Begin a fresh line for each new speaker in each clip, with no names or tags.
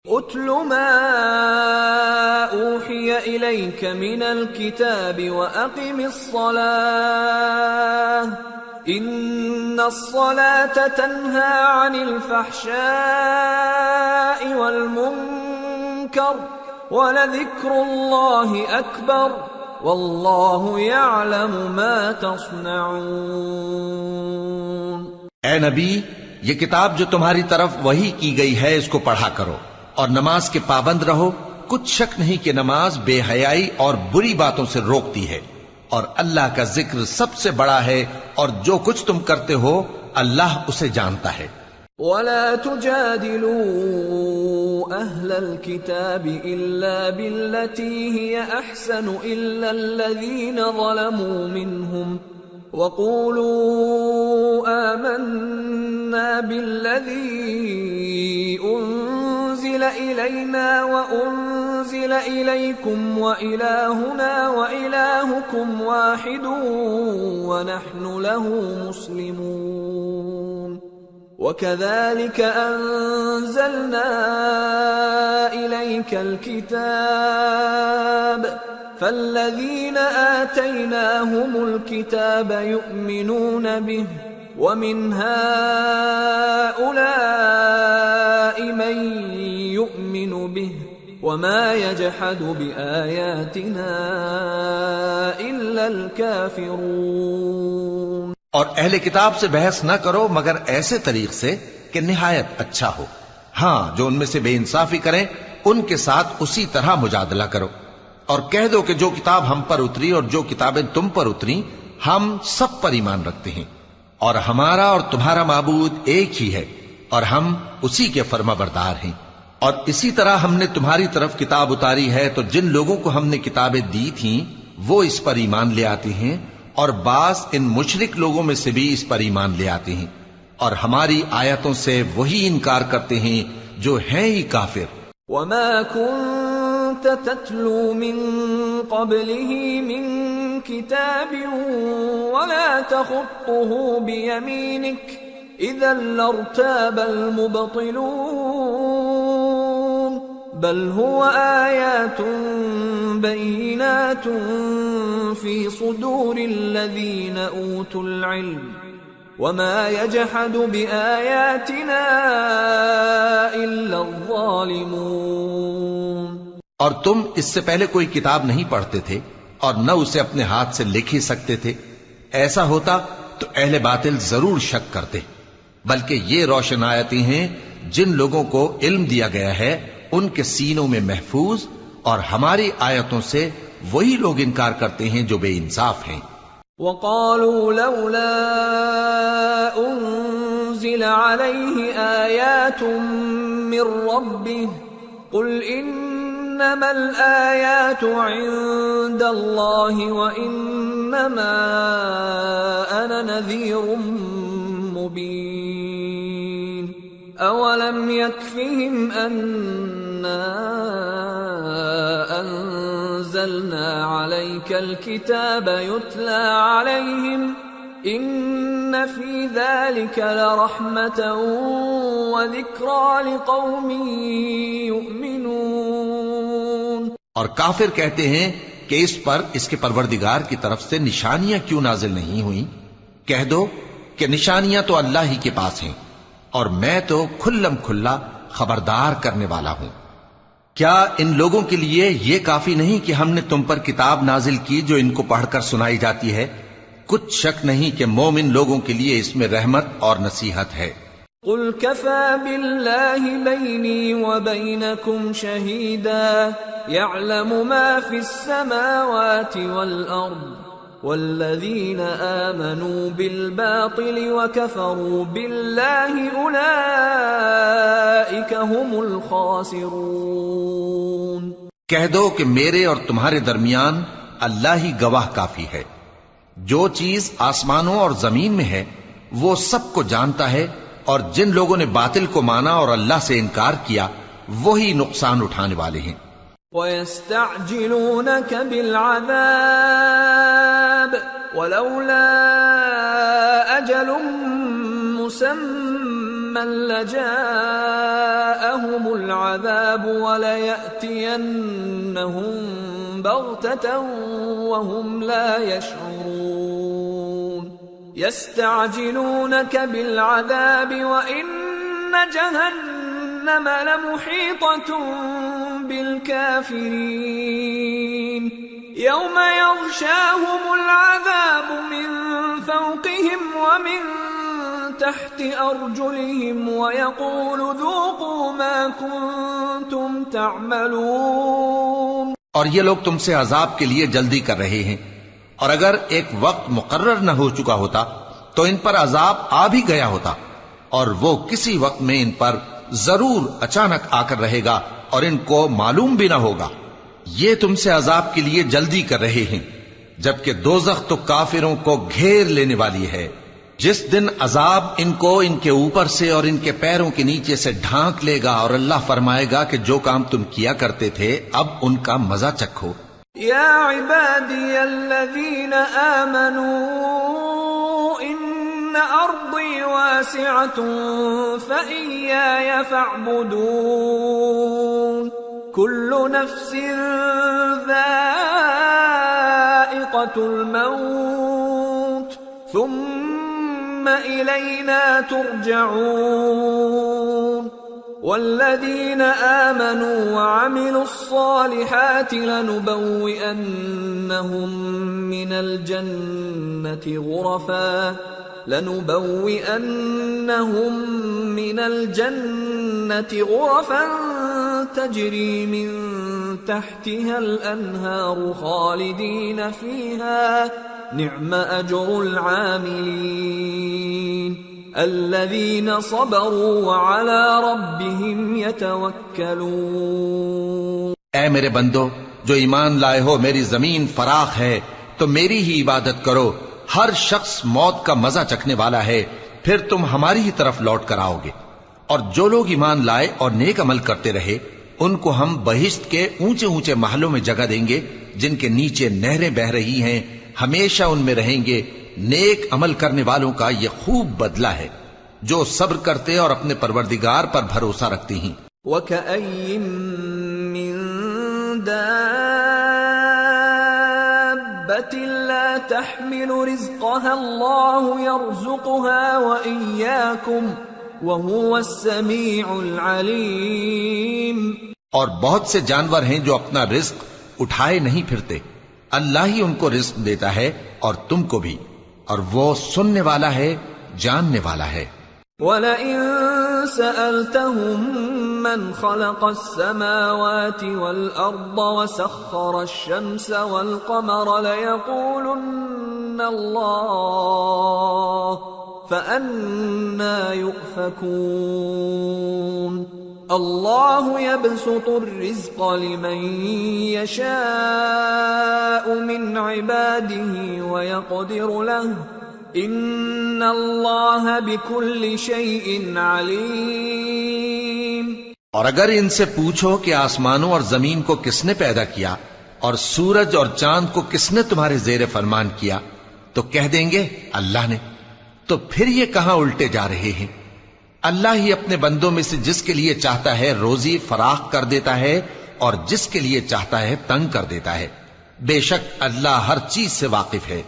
اتل ما اوحی الیک من الکتاب واقم الصلاة ان الصلاة تنہی عن الفحشاء والمنکر ولذکر اللہ اکبر واللہ یعلم ما تصنعون۔
اے نبی، یہ کتاب جو تمہاری طرف وحی کی گئی ہے اس کو پڑھا کرو اور نماز کے پابند رہو۔ کچھ شک نہیں کہ نماز بے حیائی اور بری باتوں سے روکتی ہے، اور اللہ کا ذکر سب سے بڑا ہے، اور جو کچھ تم کرتے ہو اللہ اسے جانتا ہے۔
وَلَا تُجَادِلُوا أَهْلَ الْكِتَابِ إِلَّا بِالَّتِي هِيَ أَحْسَنُ إِلَّا الَّذِينَ ظَلَمُوا مِنْهُمْ وَقُولُوا آمَنَّا بِالَّذِي أُنزِلَ إِلَيْنَا وَأُنزِلَ إِلَيْكُمْ وَإِلَٰهُنَا وَإِلَٰهُكُمْ وَاحِدٌ وَنَحْنُ لَهُ مُسْلِمُونَ وَكَذَلِكَ أَنزَلْنَا إِلَيْكَ الْكِتَابَ فَالَّذِينَ آتَيْنَاهُمُ الْكِتَابَ يُؤْمِنُونَ بِهِ وَمِنْ هَٰؤُلَاءِ مَن يُؤْمِنُ بِهِ وَمَا يَجْحَدُ بِآيَاتِنَا إِلَّا الْكَافِرُونَ۔
اور اہل کتاب سے بحث نہ کرو مگر ایسے طریق سے کہ نہایت اچھا ہو۔ ہاں، جو ان میں سے بے انصافی کریں ان کے ساتھ اسی طرح مجادلہ کرو، اور کہہ دو کہ جو کتاب ہم پر اتری اور جو کتابیں تم پر اتری ہم سب پر ایمان رکھتے ہیں، اور ہمارا اور تمہارا معبود ایک ہی ہے، اور ہم اسی کے فرما بردار ہیں۔ اور اسی طرح ہم نے تمہاری طرف کتاب اتاری ہے تو جن لوگوں کو ہم نے کتابیں دی تھیں وہ اس پر ایمان لے آتے ہیں، اور بعض ان مشرک لوگوں میں سے بھی اس پر ایمان لے آتے ہیں، اور ہماری آیتوں سے وہی انکار کرتے ہیں جو ہیں ہی کافر۔
وَمَا كُنْتَ تَتْلُو مِن قَبْلِهِ مِن كِتَابٍ وَلَا تَخُطُّهُ بِيَمِينِكَ إِذًا لَّارْتَابَ الْمُبْطِلُونَ بَلْ هُوَ آيَاتٌ بَيِّنَاتٌ فِي صُدُورِ الَّذِينَ أُوتُوا الْعِلْمَ وَمَا يَجْحَدُ بِآيَاتِنَا إِلَّا الظَّالِمُونَ۔
اور تم اس سے پہلے کوئی کتاب نہیں پڑھتے تھے اور نہ اسے اپنے ہاتھ سے لکھ ہی سکتے تھے۔ ایسا ہوتا تو اہل باطل ضرور شک کرتے، بلکہ یہ روشن آیتیں ہیں جن لوگوں کو علم دیا گیا ہے ان کے سینوں میں محفوظ، اور ہماری آیتوں سے وہی لوگ انکار کرتے ہیں جو بے انصاف ہیں۔
وَقَالُوا لَوْلَا أُنزِلَ عَلَيْهِ آيَاتٌ مِّن رَّبِّهِ قُلْ إِنَّمَا الْآيَاتُ عِندَ اللَّهِ وَإِنَّمَا أَنَا نَذِيرٌ مُّبِينٌ أَوَلَمْ يَكْفِهِمْ أَنَّا أَنزَلْنَا عَلَيْكَ الْكِتَابَ يُتْلَى عَلَيْهِمْ إِنَّ فِي ذَلِكَ لَرَحْمَةً وَذِكْرَىٰ لِقَوْمٍ يُؤْمِنُونَ۔
اور کافر کہتے ہیں کہ اس پر اس کے پروردگار کی طرف سے نشانیاں کیوں نازل نہیں ہوئیں؟ کہہ دو کہ نشانیاں تو اللہ ہی کے پاس ہیں، اور میں تو کھلم کھلا خبردار کرنے والا ہوں۔ کیا ان لوگوں کے لیے یہ کافی نہیں کہ ہم نے تم پر کتاب نازل کی جو ان کو پڑھ کر سنائی جاتی ہے؟ کچھ شک نہیں کہ مومن لوگوں کے لیے اس میں رحمت اور نصیحت ہے۔
قُلْ كَفَى بِاللَّهِ بَيْنِي وَبَيْنَكُمْ شَهِيدًا يَعْلَمُ مَا فِي السَّمَاوَاتِ وَالْأَرْضِ وَالَّذِينَ آمَنُوا بِالْبَاطِلِ وَكَفَرُوا بِاللَّهِ أُولَئِكَ هُمُ الْخَاسِرُونَ۔
کہہ دو کہ میرے اور تمہارے درمیان اللہ ہی گواہ کافی ہے، جو چیز آسمانوں اور زمین میں ہے وہ سب کو جانتا ہے، اور جن لوگوں نے باطل کو مانا اور اللہ سے انکار کیا وہی نقصان اٹھانے والے ہیں۔
وَيَسْتَعْجِلُونَكَ بِالْعَذَابِ وَلَوْلَا أَجَلٌ مُّسَمًّى لجاءهم العذاب وليأتينهم بغتة وهم لا يشعرون يستعجلونك بالعذاب وإن جهنم لمحيطة بالكافرين يوم يغشاهم العذاب من فوقهم ومن تحت أرجلهم ويقول ذوقوا ما كنتم تعملون.
اور یہ لوگ تم سے عذاب کے لیے جلدی کر رہے ہیں، اور اگر ایک وقت مقرر نہ ہو چکا ہوتا تو ان پر عذاب آ بھی گیا ہوتا، اور وہ کسی وقت میں ان پر ضرور اچانک آ کر رہے گا اور ان کو معلوم بھی نہ ہوگا. یہ تم سے عذاب کے لیے جلدی کر رہے ہیں، جبکہ دوزخ تو کافروں کو گھیر لینے والی ہے. جس دن عذاب ان کو ان کے اوپر سے اور ان کے پیروں کے نیچے سے ڈھانک لے گا، اور اللہ فرمائے گا کہ جو کام تم کیا کرتے تھے اب ان کا مزہ چکھو.
یا عبادی الذین آمنوا ان ارضی واسعة فإیایا فاعبدون. كل نفس ذائقة الموت ثم إلينا ترجعون. والذين آمنوا وعملوا الصالحات لنبوئنهم من الجنة غرفا تجري من تحتها الأنهار خالدين فيها نعم أجر العاملين الذين صبروا وعلى ربهم يتوكلون.
اے میرے بندو جو ایمان لائے ہو، میری زمین فراخ ہے تو میری ہی عبادت کرو. ہر شخص موت کا مزہ چکھنے والا ہے، پھر تم ہماری ہی طرف لوٹ کر آؤ گے. اور جو لوگ ایمان لائے اور نیک عمل کرتے رہے ان کو ہم بہشت کے اونچے اونچے محلوں میں جگہ دیں گے جن کے نیچے نہریں بہ رہی ہیں، ہمیشہ ان میں رہیں گے. نیک عمل کرنے والوں کا یہ خوب بدلہ ہے جو صبر کرتے اور اپنے پروردگار پر بھروسہ رکھتے ہیں.
وَكَأَيٍّ مِّن دَابَّةٍ لَّا تَحْمِلُ رِزْقَهَا اللَّهُ يَرْزُقُهَا وَإِيَّاكُمْ وَهُوَ السَّمِيعُ الْعَلِيمُ.
اور بہت سے جانور ہیں جو اپنا رزق اٹھائے نہیں پھرتے، اللہ ہی ان کو رزق دیتا ہے اور تم کو بھی، اور وہ سننے والا ہے، جاننے والا ہے.
وَلَئِن سَأَلْتَهُم مَّنْ خَلَقَ السَّمَاوَاتِ وَالْأَرْضَ وَسَخَّرَ الشَّمْسَ وَالْقَمَرَ لَيَقُولُنَّ اللَّهُ فَأَنَّىٰ يُؤْفَكُونَ. اللہ يبسط الرزق لمن يشاء من عباده ويقدر له ان اللہ بكل شيء علیم.
اور اگر ان سے پوچھو کہ آسمانوں اور زمین کو کس نے پیدا کیا اور سورج اور چاند کو کس نے تمہارے زیر فرمان کیا تو کہہ دیں گے اللہ نے. تو پھر یہ کہاں الٹے جا رہے ہیں؟ اللہ ہی اپنے بندوں میں سے جس کے لیے چاہتا ہے روزی فراخ کر دیتا ہے اور جس کے لیے چاہتا ہے تنگ کر دیتا ہے. بے شک اللہ ہر چیز سے واقف ہے.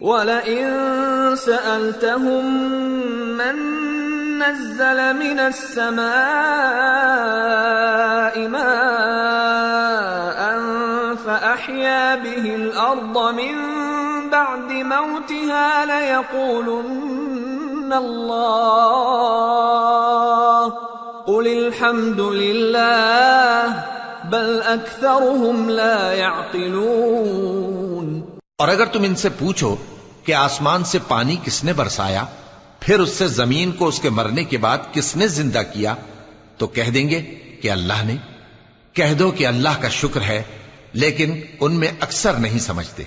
وَلَئِن سَأَلْتَهُم مَّن نَّزَّلَ مِنَ السَّمَاءِ مَاءً فَأَحْيَا بِهِ الْأَرْضَ مِن بَعْدِ مَوْتِهَا لَيَقُولُنَّ اللہ قل الحمد للہ بل اکثرهم لا يعقلون.
اور اگر تم ان سے پوچھو کہ آسمان سے پانی کس نے برسایا، پھر اس سے زمین کو اس کے مرنے کے بعد کس نے زندہ کیا تو کہہ دیں گے کہ اللہ نے. کہہ دو کہ اللہ کا شکر ہے، لیکن ان میں اکثر نہیں سمجھتے.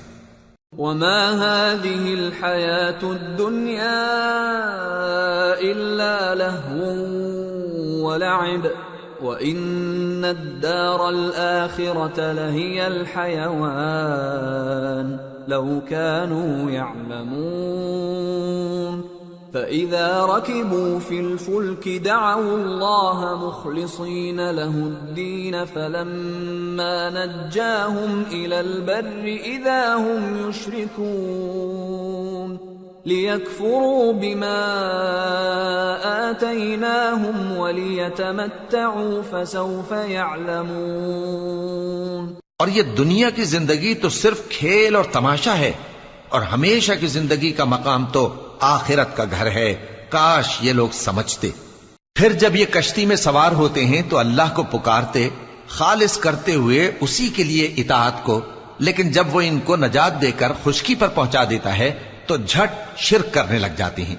وما هذه الحياة الدنيا إلا لهو ولعب وإن الدار الآخرة لهي الحيوان لو كانوا يعلمون. فإذا ركبوا في الفلك دعوا الله مخلصين له الدين فلما نجاهم إلى البر إذا هم يشركون ليكفروا بما آتيناهم وليتمتعوا فسوف يعلمون۔
اور یہ دنیا کی زندگی تو صرف کھیل اور تماشا ہے، اور ہمیشہ کی زندگی کا مقام تو آخرت کا گھر ہے، کاش یہ لوگ سمجھتے۔ پھر جب یہ کشتی میں سوار ہوتے ہیں تو اللہ کو پکارتے، خالص کرتے ہوئے اسی کے لیے اطاعت کو، لیکن جب وہ ان کو نجات دے کر خشکی پر پہنچا دیتا ہے تو جھٹ شرک کرنے لگ جاتے ہیں،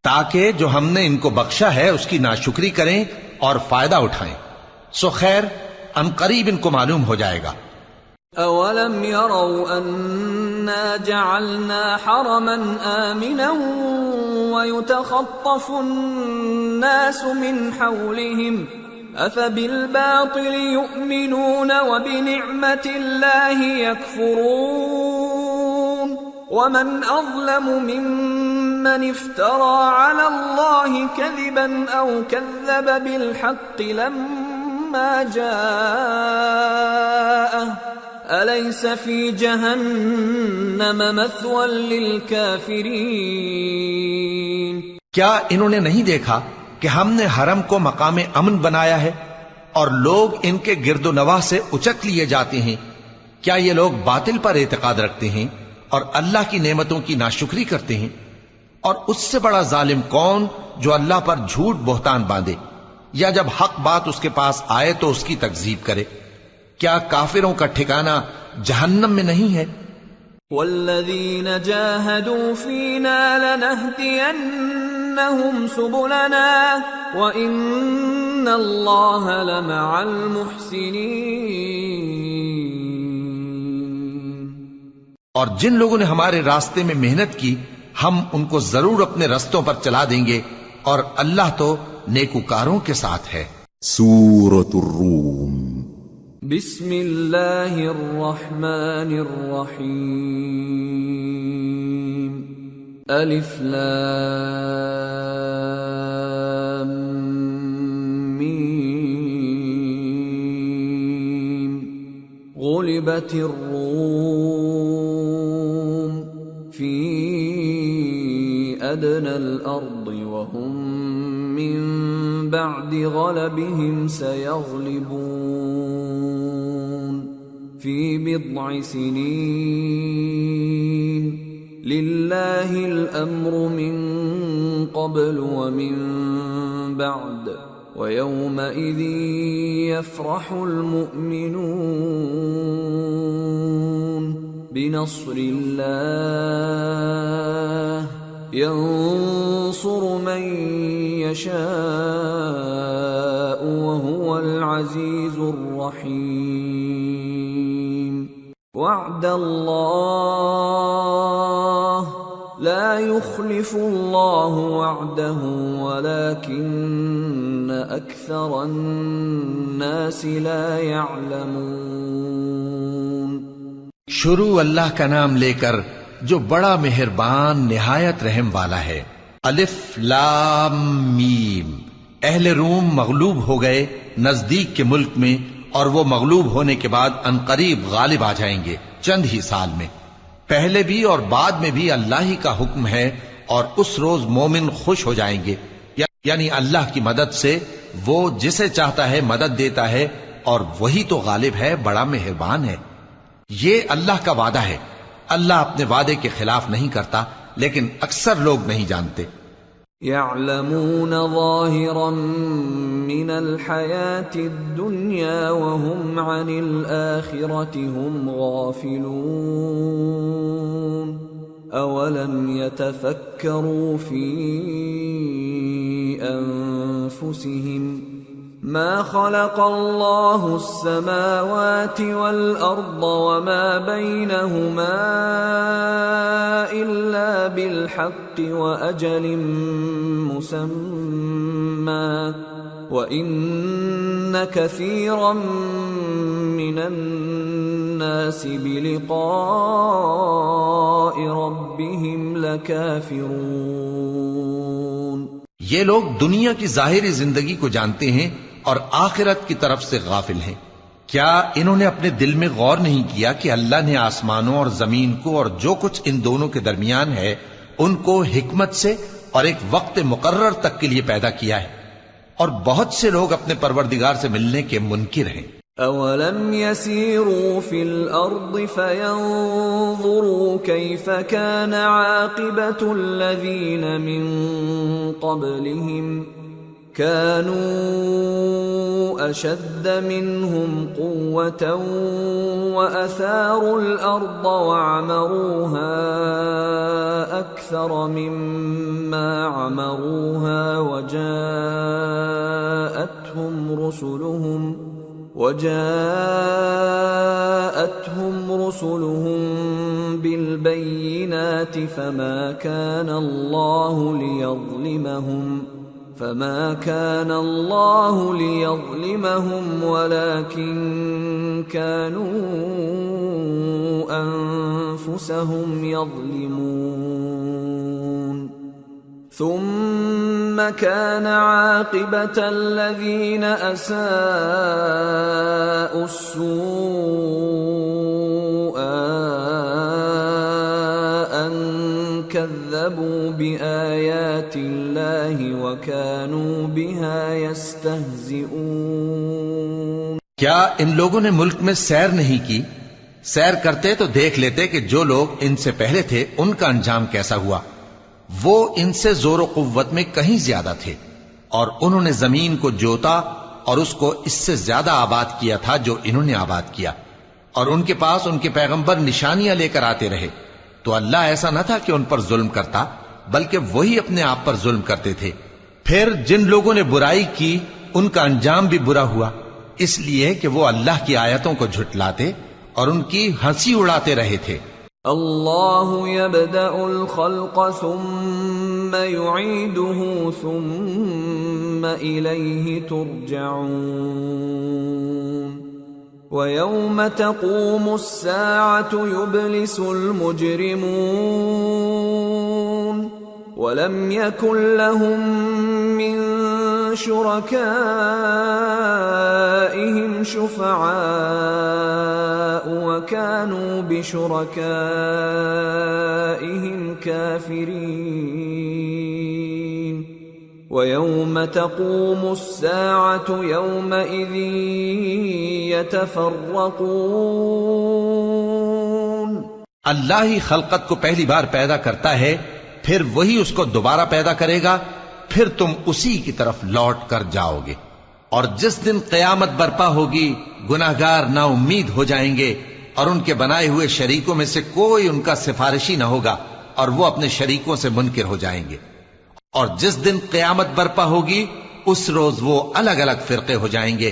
تاکہ جو ہم نے ان کو بخشا ہے اس کی ناشکری کریں اور فائدہ اٹھائیں۔ سو خیر عنقریب ان کو معلوم ہو جائے گا۔
أَوَلَمْ يَرَوْا أَنَّا جَعَلْنَا حَرَمًا آمِنًا وَيُتَخَطَّفُ النَّاسُ مِنْ حَوْلِهِمْ أَفَبِالْبَاطِلِ يُؤْمِنُونَ وَبِنِعْمَةِ اللَّهِ يَكْفُرُونَ وَمَنْ أَظْلَمُ مِمَّنِ افْتَرَى عَلَى اللَّهِ كَذِبًا أَوْ كَذَّبَ بِالْحَقِّ لَمَّا جَاءَهُ أَلَيْسَ فِي جَهَنَّمَ مَثْوًى لِلْكَافِرِينَ۔
کیا انہوں نے نہیں دیکھا کہ ہم نے حرم کو مقام امن بنایا ہے اور لوگ ان کے گرد و نواح سے اچک لیے جاتے ہیں؟ کیا یہ لوگ باطل پر اعتقاد رکھتے ہیں اور اللہ کی نعمتوں کی ناشکری کرتے ہیں؟ اور اس سے بڑا ظالم کون جو اللہ پر جھوٹ بہتان باندھے، یا جب حق بات اس کے پاس آئے تو اس کی تکذیب کرے؟ کیا کافروں کا ٹھکانہ جہنم میں نہیں ہے؟
والذین جاہدوا فینا لنہدینہم سبلنا وإن اللہ لمع المحسنین۔
اور جن لوگوں نے ہمارے راستے میں محنت کی ہم ان کو ضرور اپنے رستوں پر چلا دیں گے، اور اللہ تو نیکوکاروں کے ساتھ ہے۔
سورة الروم۔
بسم اللہ الرحمن الرحیم۔ الف لام میم۔ غلبت الروم فی ادنى الارض وهم من بعد غلبهم سيغلبون في بضع سنين لله الأمر من قبل ومن بعد ويومئذ يفرح المؤمنون بنصر الله ينصر من يشاء وهو العزيز الرحيم وعد الله لا يخلف الله وعده ولكن أكثر الناس لا يعلمون۔
شروع اللہ کا نام لے کر جو بڑا مہربان نہایت رحم والا ہے۔ الف لام میم۔ اہل روم مغلوب ہو گئے نزدیک کے ملک میں، اور وہ مغلوب ہونے کے بعد عنقریب غالب آ جائیں گے چند ہی سال میں۔ پہلے بھی اور بعد میں بھی اللہ ہی کا حکم ہے، اور اس روز مومن خوش ہو جائیں گے، یعنی اللہ کی مدد سے وہ جسے چاہتا ہے مدد دیتا ہے، اور وہی تو غالب ہے، بڑا مہربان ہے۔ یہ اللہ کا وعدہ ہے، اللہ اپنے وعدے کے خلاف نہیں کرتا، لیکن اکثر لوگ نہیں جانتے۔
يعلمون ظاهرا من الحياة الدنيا وهم عن الآخرة هم غافلون أولم يتفكروا في أنفسهم ما خلق الله السماوات والأرض وما بينهما إلا بالحق وأجل مسمى وإن كثيرا من الناس بلقاء ربهم لكافرون۔
یہ لوگ دنیا کی ظاہری زندگی کو جانتے ہیں اور آخرت کی طرف سے غافل ہیں۔ کیا انہوں نے اپنے دل میں غور نہیں کیا کہ اللہ نے آسمانوں اور زمین کو اور جو کچھ ان دونوں کے درمیان ہے ان کو حکمت سے اور ایک وقت مقرر تک کے لیے پیدا کیا ہے؟ اور بہت سے لوگ اپنے پروردگار سے ملنے کے منکر ہیں۔
أَوَلَمْ يَسِيرُوا فِي الْأَرْضِ فَيَنظُرُوا كَيْفَ كَانَ عَاقِبَةُ الَّذِينَ مِن قَبْلِهِمْ كَانُوا أَشَدَّ مِنْهُمْ قُوَّةً وَأَثَارُوا الْأَرْضَ وَعَمَرُوهَا أَكْثَرَ مِمَّا عَمَرُوهَا وجاءتهم رسلهم بالبينات فما كان الله ليظلمهم ولكن كانوا أنفسهم يظلمون ثم كان عاقبة الذين أساءوا السوء أن كذبوا بآيات الله وكانوا بها يستهزئون۔
کیا ان لوگوں نے ملک میں سیر نہیں کی؟ سیر کرتے تو دیکھ لیتے کہ جو لوگ ان سے پہلے تھے ان کا انجام کیسا ہوا۔ وہ ان سے زور و قوت میں کہیں زیادہ تھے اور انہوں نے زمین کو جوتا اور اس کو اس سے زیادہ آباد کیا تھا جو انہوں نے آباد کیا، اور ان کے پاس ان کے پیغمبر نشانیاں لے کر آتے رہے۔ تو اللہ ایسا نہ تھا کہ ان پر ظلم کرتا، بلکہ وہی اپنے آپ پر ظلم کرتے تھے۔ پھر جن لوگوں نے برائی کی ان کا انجام بھی برا ہوا، اس لیے کہ وہ اللہ کی آیتوں کو جھٹلاتے اور ان کی ہنسی اڑاتے رہے تھے۔
اللہ يبدأ الخلق ثم يعيده ثم إليه ترجعون ويوم تقوم الساعة يبلس المجرمون ولم يكن لهم من شركائهم شفعاء وكانوا بشركائهم كافرين ويوم تقوم الساعة يومئذ يتفرقون۔
اللہ ہی خلقت کو پہلی بار پیدا کرتا ہے، پھر وہی اس کو دوبارہ پیدا کرے گا، پھر تم اسی کی طرف لوٹ کر جاؤ گے۔ اور جس دن قیامت برپا ہوگی گناہگار نا امید ہو جائیں گے اور ان کے بنائے ہوئے شریکوں میں سے کوئی ان کا سفارشی نہ ہوگا اور وہ اپنے شریکوں سے منکر ہو جائیں گے۔ اور جس دن قیامت برپا ہوگی اس روز وہ الگ الگ فرقے ہو جائیں گے۔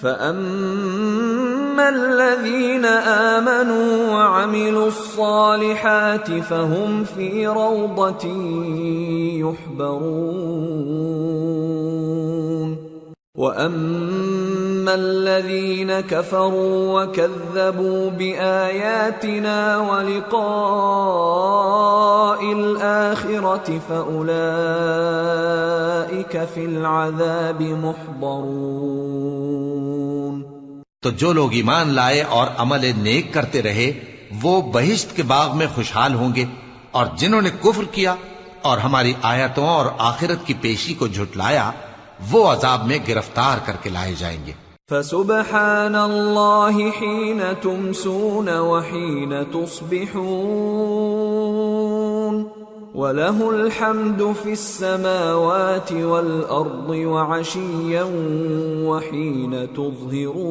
فَأَمَّا الَّذِينَ آمَنُوا وَعَمِلُوا الصَّالِحَاتِ فَهُمْ فِي رَوْضَةٍ يُحْبَرُونَ وَأَمَّا الَّذِينَ كَفَرُوا وَكَذَّبُوا بِآيَاتِنَا وَلِقَاءِ الْآخِرَةِ فَأُولَئِكَ فِي الْعَذَابِ مُحْضَرُونَ۔
تو جو لوگ ایمان لائے اور عمل نیک کرتے رہے وہ بہشت کے باغ میں خوشحال ہوں گے، اور جنہوں نے کفر کیا اور ہماری آیتوں اور آخرت کی پیشی کو جھٹلایا وہ عذاب میں گرفتار کر کے لائے جائیں گے۔
فسبحان اللہ حین تمسون وحین تصبحون وَلَهُ الْحَمْدُ فِي السَّمَاوَاتِ وَالْأَرْضِ وَعَشِيًّا وَحِينَ تُظْهِرُونَ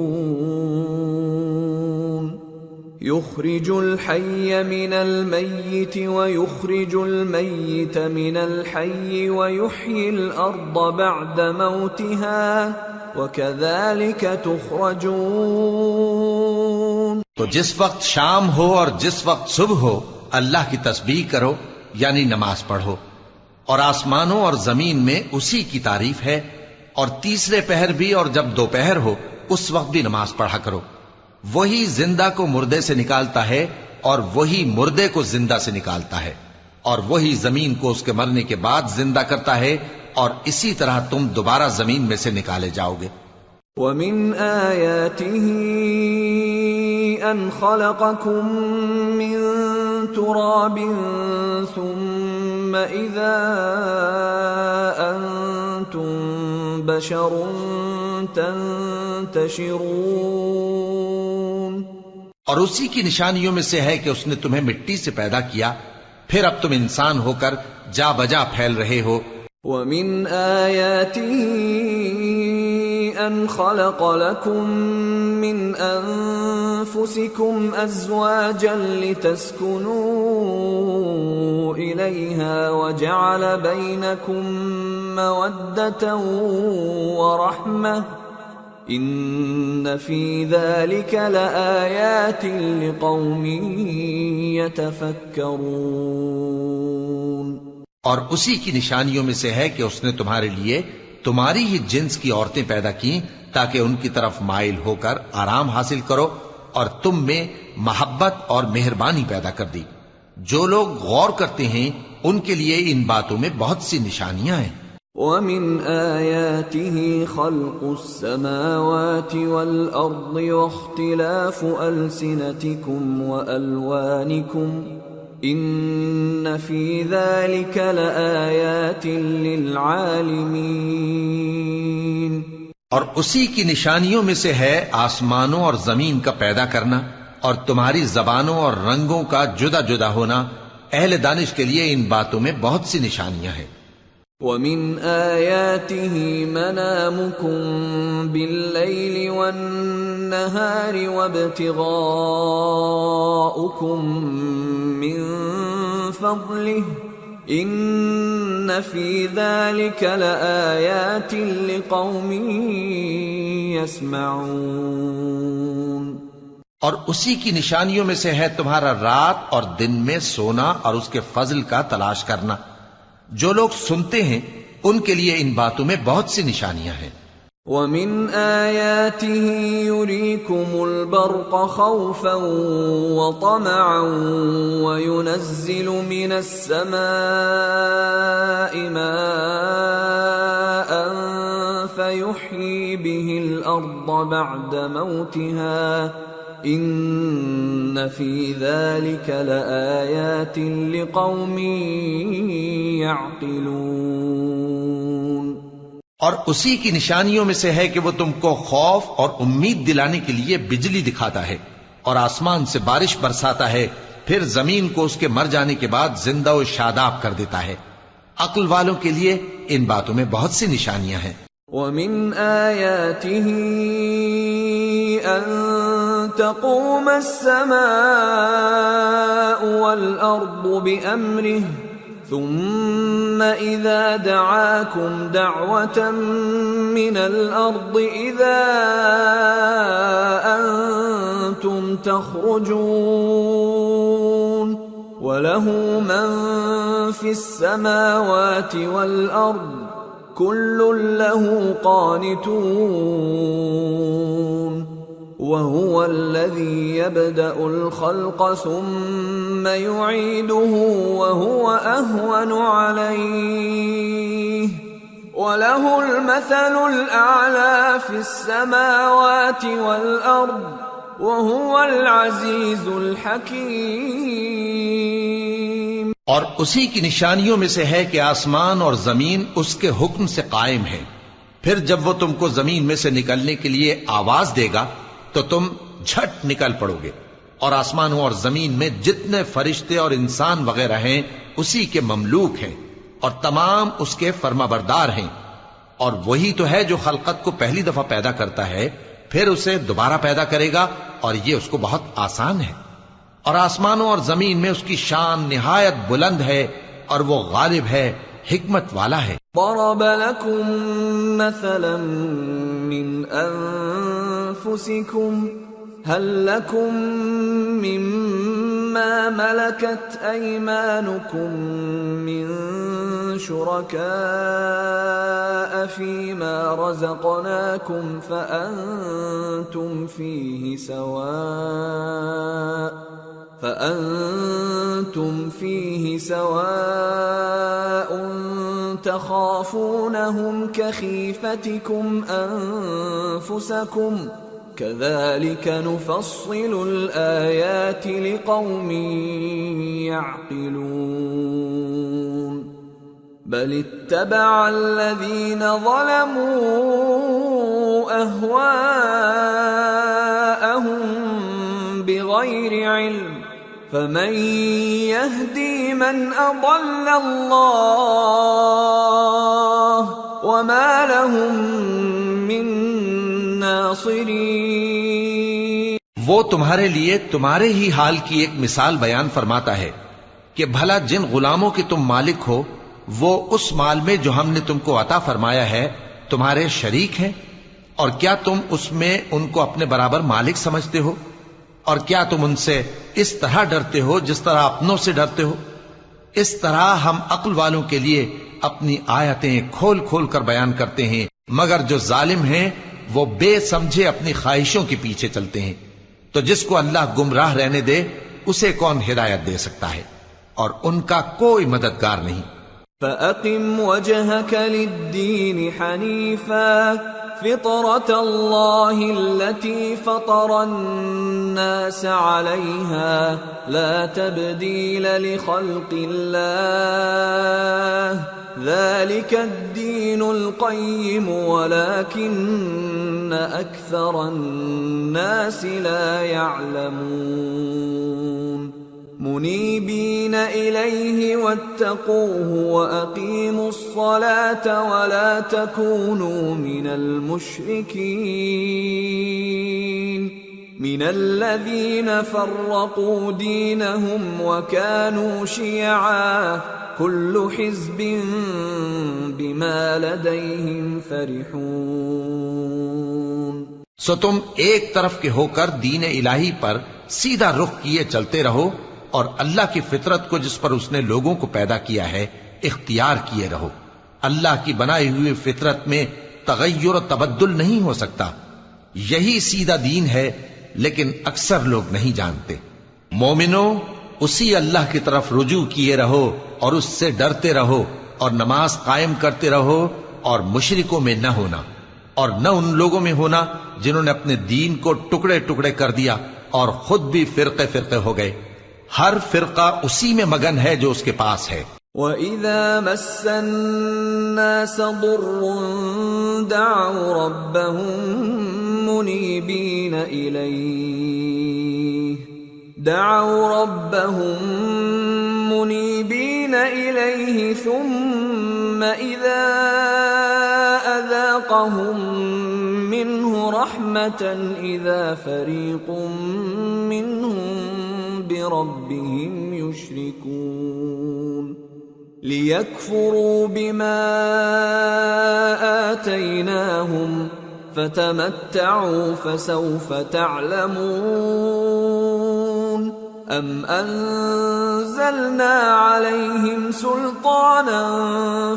يُخْرِجُ الْحَيَّ مِنَ الْمَيِّتِ وَيُخْرِجُ الْمَيِّتَ مِنَ الْحَيِّ وَيُحْيِي الْأَرْضَ بَعْدَ مَوْتِهَا وَكَذَلِكَ تُخْرَجُونَ۔
تو جس وقت شام ہو اور جس وقت صبح ہو اللہ کی تسبیح کرو، یعنی نماز پڑھو، اور آسمانوں اور زمین میں اسی کی تعریف ہے، اور تیسرے پہر بھی اور جب دوپہر ہو اس وقت بھی نماز پڑھا کرو۔ وہی زندہ کو مردے سے نکالتا ہے اور وہی مردے کو زندہ سے نکالتا ہے، اور وہی زمین کو اس کے مرنے کے بعد زندہ کرتا ہے اور اسی طرح تم دوبارہ زمین میں سے نکالے جاؤ گے۔
وَمِنْ آيَاتِهِ أَنْ خَلَقَكُم مِّن تُرَابٍ ثُمَّ إِذَا أَنْتُمْ بَشَرٌ تَنْتَشِرُونَ۔
اور اسی کی نشانیوں میں سے ہے کہ اس نے تمہیں مٹی سے پیدا کیا، پھر اب تم انسان ہو کر جا بجا پھیل رہے ہو۔
وَمِنْ آيَاتِهِ أَنْ خَلَقَ لَكُم مِّنْ أَنفُسِكُمْ أَزْوَاجًا لِتَسْكُنُوا إِلَيْهَا وَجَعَلَ بَيْنَكُم مَّوَدَّةً وَرَحْمَةً إِنَّ فِي ذَلِكَ لَآيَاتٍ لِقَوْمٍ يَتَفَكَّرُونَ۔
اور اسی کی نشانیوں میں سے ہے کہ اس نے تمہارے لیے تمہاری ہی جنس کی عورتیں پیدا کی تاکہ ان کی طرف مائل ہو کر آرام حاصل کرو، اور تم میں محبت اور مہربانی پیدا کر دی۔ جو لوگ غور کرتے ہیں ان کے لیے ان باتوں میں بہت سی نشانیاں ہیں۔
وَمِنْ آيَاتِهِ خَلْقُ السَّمَاوَاتِ وَالْأَرْضِ وَاخْتِلَافُ أَلْسِنَتِكُمْ وَأَلْوَانِكُمْ إِنَّ فِي ذَلِكَ لَآيَاتٍ لِلْعَالِمِينَ۔
اور اسی کی نشانیوں میں سے ہے آسمانوں اور زمین کا پیدا کرنا اور تمہاری زبانوں اور رنگوں کا جدا جدا ہونا، اہل دانش کے لیے ان باتوں میں بہت سی نشانیاں ہیں۔
وَمِنْ آيَاتِهِ مَنَامُكُمْ بِاللَّيْلِ وَالنَّهَارِ وَابْتِغَاؤُكُمْ مِنْ فَضْلِهِ إِنَّ فِي ذَلِكَ لَآيَاتٍ لِقَوْمٍ يَسْمَعُونَ۔
اور اسی کی نشانیوں میں سے ہے تمہارا رات اور دن میں سونا اور اس کے فضل کا تلاش کرنا۔ جو لوگ سنتے ہیں ان کے لیے ان باتوں میں بہت سی نشانیاں ہیں۔
وَمِنْ آيَاتِهِ يُرِيكُمُ الْبَرْقَ خَوْفًا وَطَمَعًا وَيُنَزِّلُ مِنَ السَّمَاءِ مَاءً فَيُحْيِي بِهِ الْأَرْضَ بَعْدَ مَوْتِهَا إِنَّ فِي ذَلِكَ لَآيَاتٍ لِقَوْمٍ يَعْقِلُونَ۔
اور اسی کی نشانیوں میں سے ہے کہ وہ تم کو خوف اور امید دلانے کے لیے بجلی دکھاتا ہے اور آسمان سے بارش برساتا ہے، پھر زمین کو اس کے مر جانے کے بعد زندہ و شاداب کر دیتا ہے۔ عقل والوں کے لیے ان باتوں میں بہت سی نشانیاں ہیں۔
وَمِنْ آيَاتِهِ أَن تَقُومَ السَّمَاءُ وَالْأَرْضُ بِأَمْرِهِ ثُمَّ إِذَا دَعَاكُمْ دَعْوَةً مِّنَ الْأَرْضِ إِذَا أَنْتُمْ تَخْرُجُونَ وَلَهُ مَنْ فِي السَّمَاوَاتِ وَالْأَرْضِ كُلٌّ لَهُ قَانِتُونَ وَهُوَ الَّذِي يَبْدَأُ الْخَلْقَ ثُمَّ يُعِيدُهُ وَهُوَ أَهْوَنُ عَلَيْهِ وَلَهُ الْمَثَلُ الْأَعْلَى فِي السَّمَاوَاتِ وَالْأَرْضِ وَهُوَ الْعَزِيزُ الْحَكِيمُ۔
اور اسی کی نشانیوں میں سے ہے کہ آسمان اور زمین اس کے حکم سے قائم ہے، پھر جب وہ تم کو زمین میں سے نکلنے کے لیے آواز دے گا تو تم جھٹ نکل پڑو گے، اور آسمانوں اور زمین میں جتنے فرشتے اور انسان وغیرہ ہیں اسی کے مملوک ہیں، اور تمام اس کے فرما بردار ہیں۔ اور وہی تو ہے جو خلقت کو پہلی دفعہ پیدا کرتا ہے، پھر اسے دوبارہ پیدا کرے گا، اور یہ اس کو بہت آسان ہے۔ اور آسمانوں اور زمین میں اس کی شان نہایت بلند ہے، اور وہ غالب ہے، حکمت والا ہے۔
ضرب لكم مثلا من أنفسكم هل لكم مما ملكت أيمانكم من شركاء فيما رزقناكم فأنتم فأنتم فيه سواء تخافونهم كخيفتكم أنفسكم كذلك نفصل الآيات لقوم يعقلون بل اتبع الذين ظلموا أهواءهم بغير علم فمن يهدي من أضل الله وما لهم من ناصرين۔
وہ تمہارے لیے تمہارے ہی حال کی ایک مثال بیان فرماتا ہے کہ بھلا جن غلاموں کے تم مالک ہو وہ اس مال میں جو ہم نے تم کو عطا فرمایا ہے تمہارے شریک ہیں، اور کیا تم اس میں ان کو اپنے برابر مالک سمجھتے ہو؟ اور کیا تم ان سے اس طرح ڈرتے ہو جس طرح اپنوں سے ڈرتے ہو؟ اس طرح ہم عقل والوں کے لیے اپنی آیتیں کھول کھول کر بیان کرتے ہیں، مگر جو ظالم ہیں وہ بے سمجھے اپنی خواہشوں کے پیچھے چلتے ہیں۔ تو جس کو اللہ گمراہ رہنے دے اسے کون ہدایت دے سکتا ہے، اور ان کا کوئی مددگار نہیں۔
فَأَقِمْ وَجْهَكَ لِلدِّينِ حَنِيفًا فِطْرَةَ اللَّهِ الَّتِي فَطَرَ النَّاسَ عَلَيْهَا لَا تَبْدِيلَ لِخَلْقِ اللَّهِ ذَلِكَ الدِّينُ الْقَيِّمُ وَلَكِنَّ أَكْثَرَ النَّاسِ لَا يَعْلَمُونَ منيبين إليه واتقوه وأقيموا الصلاة ولا تكونوا من المشركين من الذين فرقوا دينهم وكانوا شيعا كل حزب بما لديهم فرحون۔
سو تم ایک طرف کے ہو کر دین الہی پر سیدھا رخ کیے چلتے رہو، اور اللہ کی فطرت کو جس پر اس نے لوگوں کو پیدا کیا ہے اختیار کیے رہو۔ اللہ کی بنائی ہوئی فطرت میں تغیر و تبدل نہیں ہو سکتا، یہی سیدھا دین ہے، لیکن اکثر لوگ نہیں جانتے۔ مومنو، اسی اللہ کی طرف رجوع کیے رہو اور اس سے ڈرتے رہو، اور نماز قائم کرتے رہو، اور مشرکوں میں نہ ہونا، اور نہ ان لوگوں میں ہونا جنہوں نے اپنے دین کو ٹکڑے ٹکڑے کر دیا اور خود بھی فرقے فرقے ہو گئے۔ ہر فرقہ اسی میں مگن ہے جو اس کے پاس ہے۔
وَإِذَا مَسَّ النَّاسَ ضُرٌّ دَعَوْا رَبَّهُم مُنِيبِينَ إِلَيْهِ ثُمَّ إِذَا أَذَاقَهُم مِّنْهُ رَحْمَةً إِذَا فَرِيقٌ مِّنْهُم بربهم يشركون ليكفروا بما آتيناهم فتمتعوا فسوف تعلمون أم أنزلنا عليهم سلطانا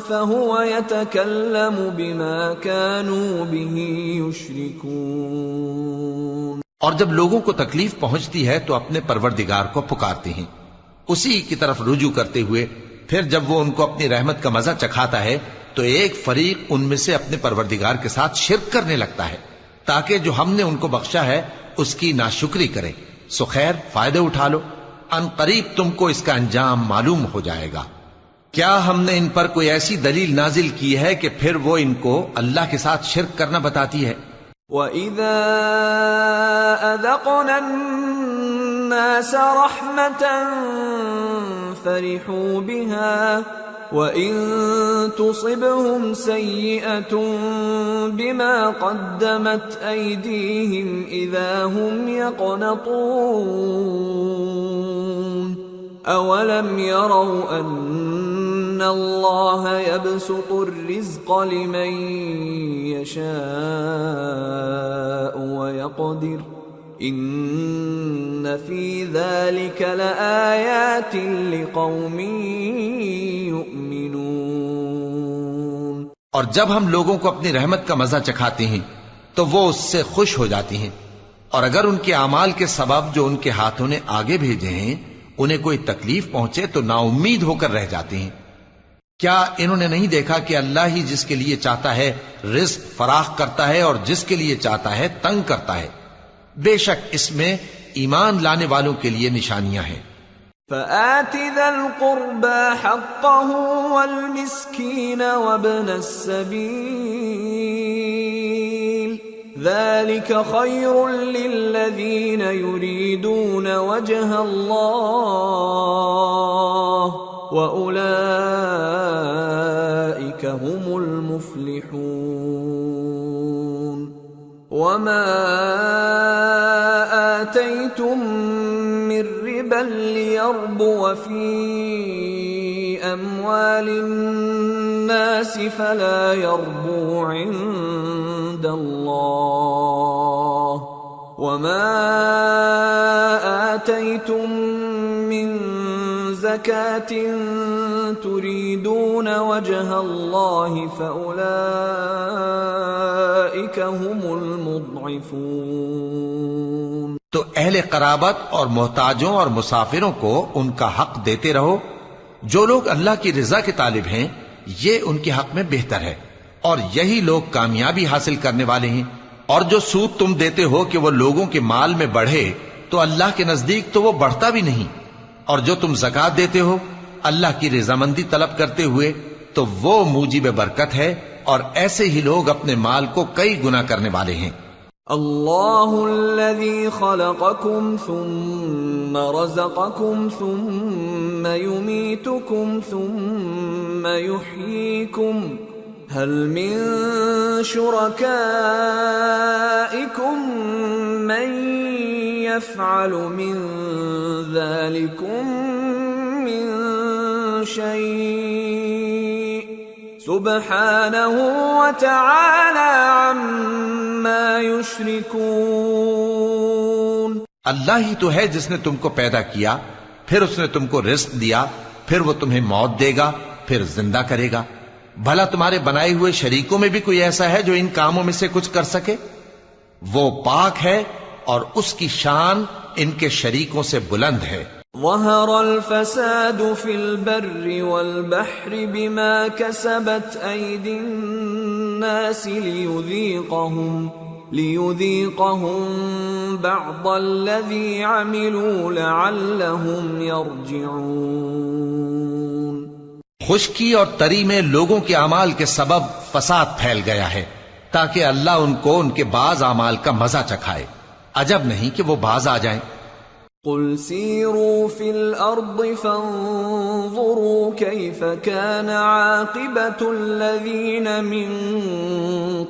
فهو يتكلم بما كانوا به يشركون۔
اور جب لوگوں کو تکلیف پہنچتی ہے تو اپنے پروردگار کو پکارتے ہیں اسی کی طرف رجوع کرتے ہوئے، پھر جب وہ ان کو اپنی رحمت کا مزہ چکھاتا ہے تو ایک فریق ان میں سے اپنے پروردگار کے ساتھ شرک کرنے لگتا ہے تاکہ جو ہم نے ان کو بخشا ہے اس کی ناشکری کریں۔ سو خیر، فائدے اٹھا لو، ان قریب تم کو اس کا انجام معلوم ہو جائے گا۔ کیا ہم نے ان پر کوئی ایسی دلیل نازل کی ہے کہ پھر وہ ان کو اللہ کے ساتھ شرک کرنا بتاتی ہے؟
وَإِذَا أَذَقْنَا النَّاسَ رَحْمَةً فَرِحُوا بِهَا وَإِن تُصِبْهُمْ سَيِّئَةٌ بِمَا قَدَّمَتْ أَيْدِيهِمْ إِذَا هُمْ يَقْنَطُونَ أَوَلَمْ يَرَوْا أَنَّ اللَّهَ يَبْسُطُ الرِّزْقَ لِمَن يَشَاءُ وَيَقْدِرُ إِنَّ فِي ذَلِكَ لَآيَاتٍ لِقَوْمٍ يُؤْمِنُونَ۔
اور جب ہم لوگوں کو اپنی رحمت کا مزہ چکھاتے ہیں تو وہ اس سے خوش ہو جاتی ہیں، اور اگر ان کے اعمال کے سبب جو ان کے ہاتھوں نے آگے بھیجے ہیں انہیں کوئی تکلیف پہنچے تو نا امید ہو کر رہ جاتے ہیں۔ کیا انہوں نے نہیں دیکھا کہ اللہ ہی جس کے لیے چاہتا ہے رزق فراخ کرتا ہے اور جس کے لیے چاہتا ہے تنگ کرتا ہے؟ بے شک اس میں ایمان لانے والوں کے لیے نشانیاں ہیں۔
فآت ذا القربى حقه والمسكين وابن السبيل ذلك خير للذين يريدون وجه الله وأولئك هم المفلحون وما آتيتم من ربا ليربو في أموال الناس فلا يربو عند الله وما آتيتم من زكاة تريدون وجه الله فأولئك هم المضعفون۔
تو اہل قرابت اور محتاجوں اور مسافروں کو ان کا حق دیتے رہو۔ جو لوگ اللہ کی رضا کے طالب ہیں یہ ان کے حق میں بہتر ہے، اور یہی لوگ کامیابی حاصل کرنے والے ہیں۔ اور جو سود تم دیتے ہو کہ وہ لوگوں کے مال میں بڑھے تو اللہ کے نزدیک تو وہ بڑھتا بھی نہیں، اور جو تم زکوٰۃ دیتے ہو اللہ کی رضامندی طلب کرتے ہوئے تو وہ موجب برکت ہے، اور ایسے ہی لوگ اپنے مال کو کئی گنا کرنے والے ہیں۔
اللہ الذي خلقكم ثم رزقكم ثم يميتكم ثم يحييكم هل من شركائكم من يفعل من ذلكم من شيء سبحانه وتعالى عما يشركون۔
اللہ ہی تو ہے جس نے تم کو پیدا کیا، پھر اس نے تم کو رزق دیا، پھر وہ تمہیں موت دے گا، پھر زندہ کرے گا۔ بھلا تمہارے بنائے ہوئے شریکوں میں بھی کوئی ایسا ہے جو ان کاموں میں سے کچھ کر سکے؟ وہ پاک ہے اور اس کی شان ان کے شریکوں سے بلند ہے۔
ظهر الفساد في البر والبحر بما كسبت أيدي الناس ليذيقهم بعض الذي عملوا لعلهم يرجعون۔
خشکی اور تری میں لوگوں کے اعمال کے سبب فساد پھیل گیا ہے تاکہ اللہ ان کو ان کے بعض اعمال کا مزہ چکھائے۔ عجب نہیں کہ وہ باز آ جائیں۔
قل سيروا في الأرض فانظروا كيف كان عاقبة الذين من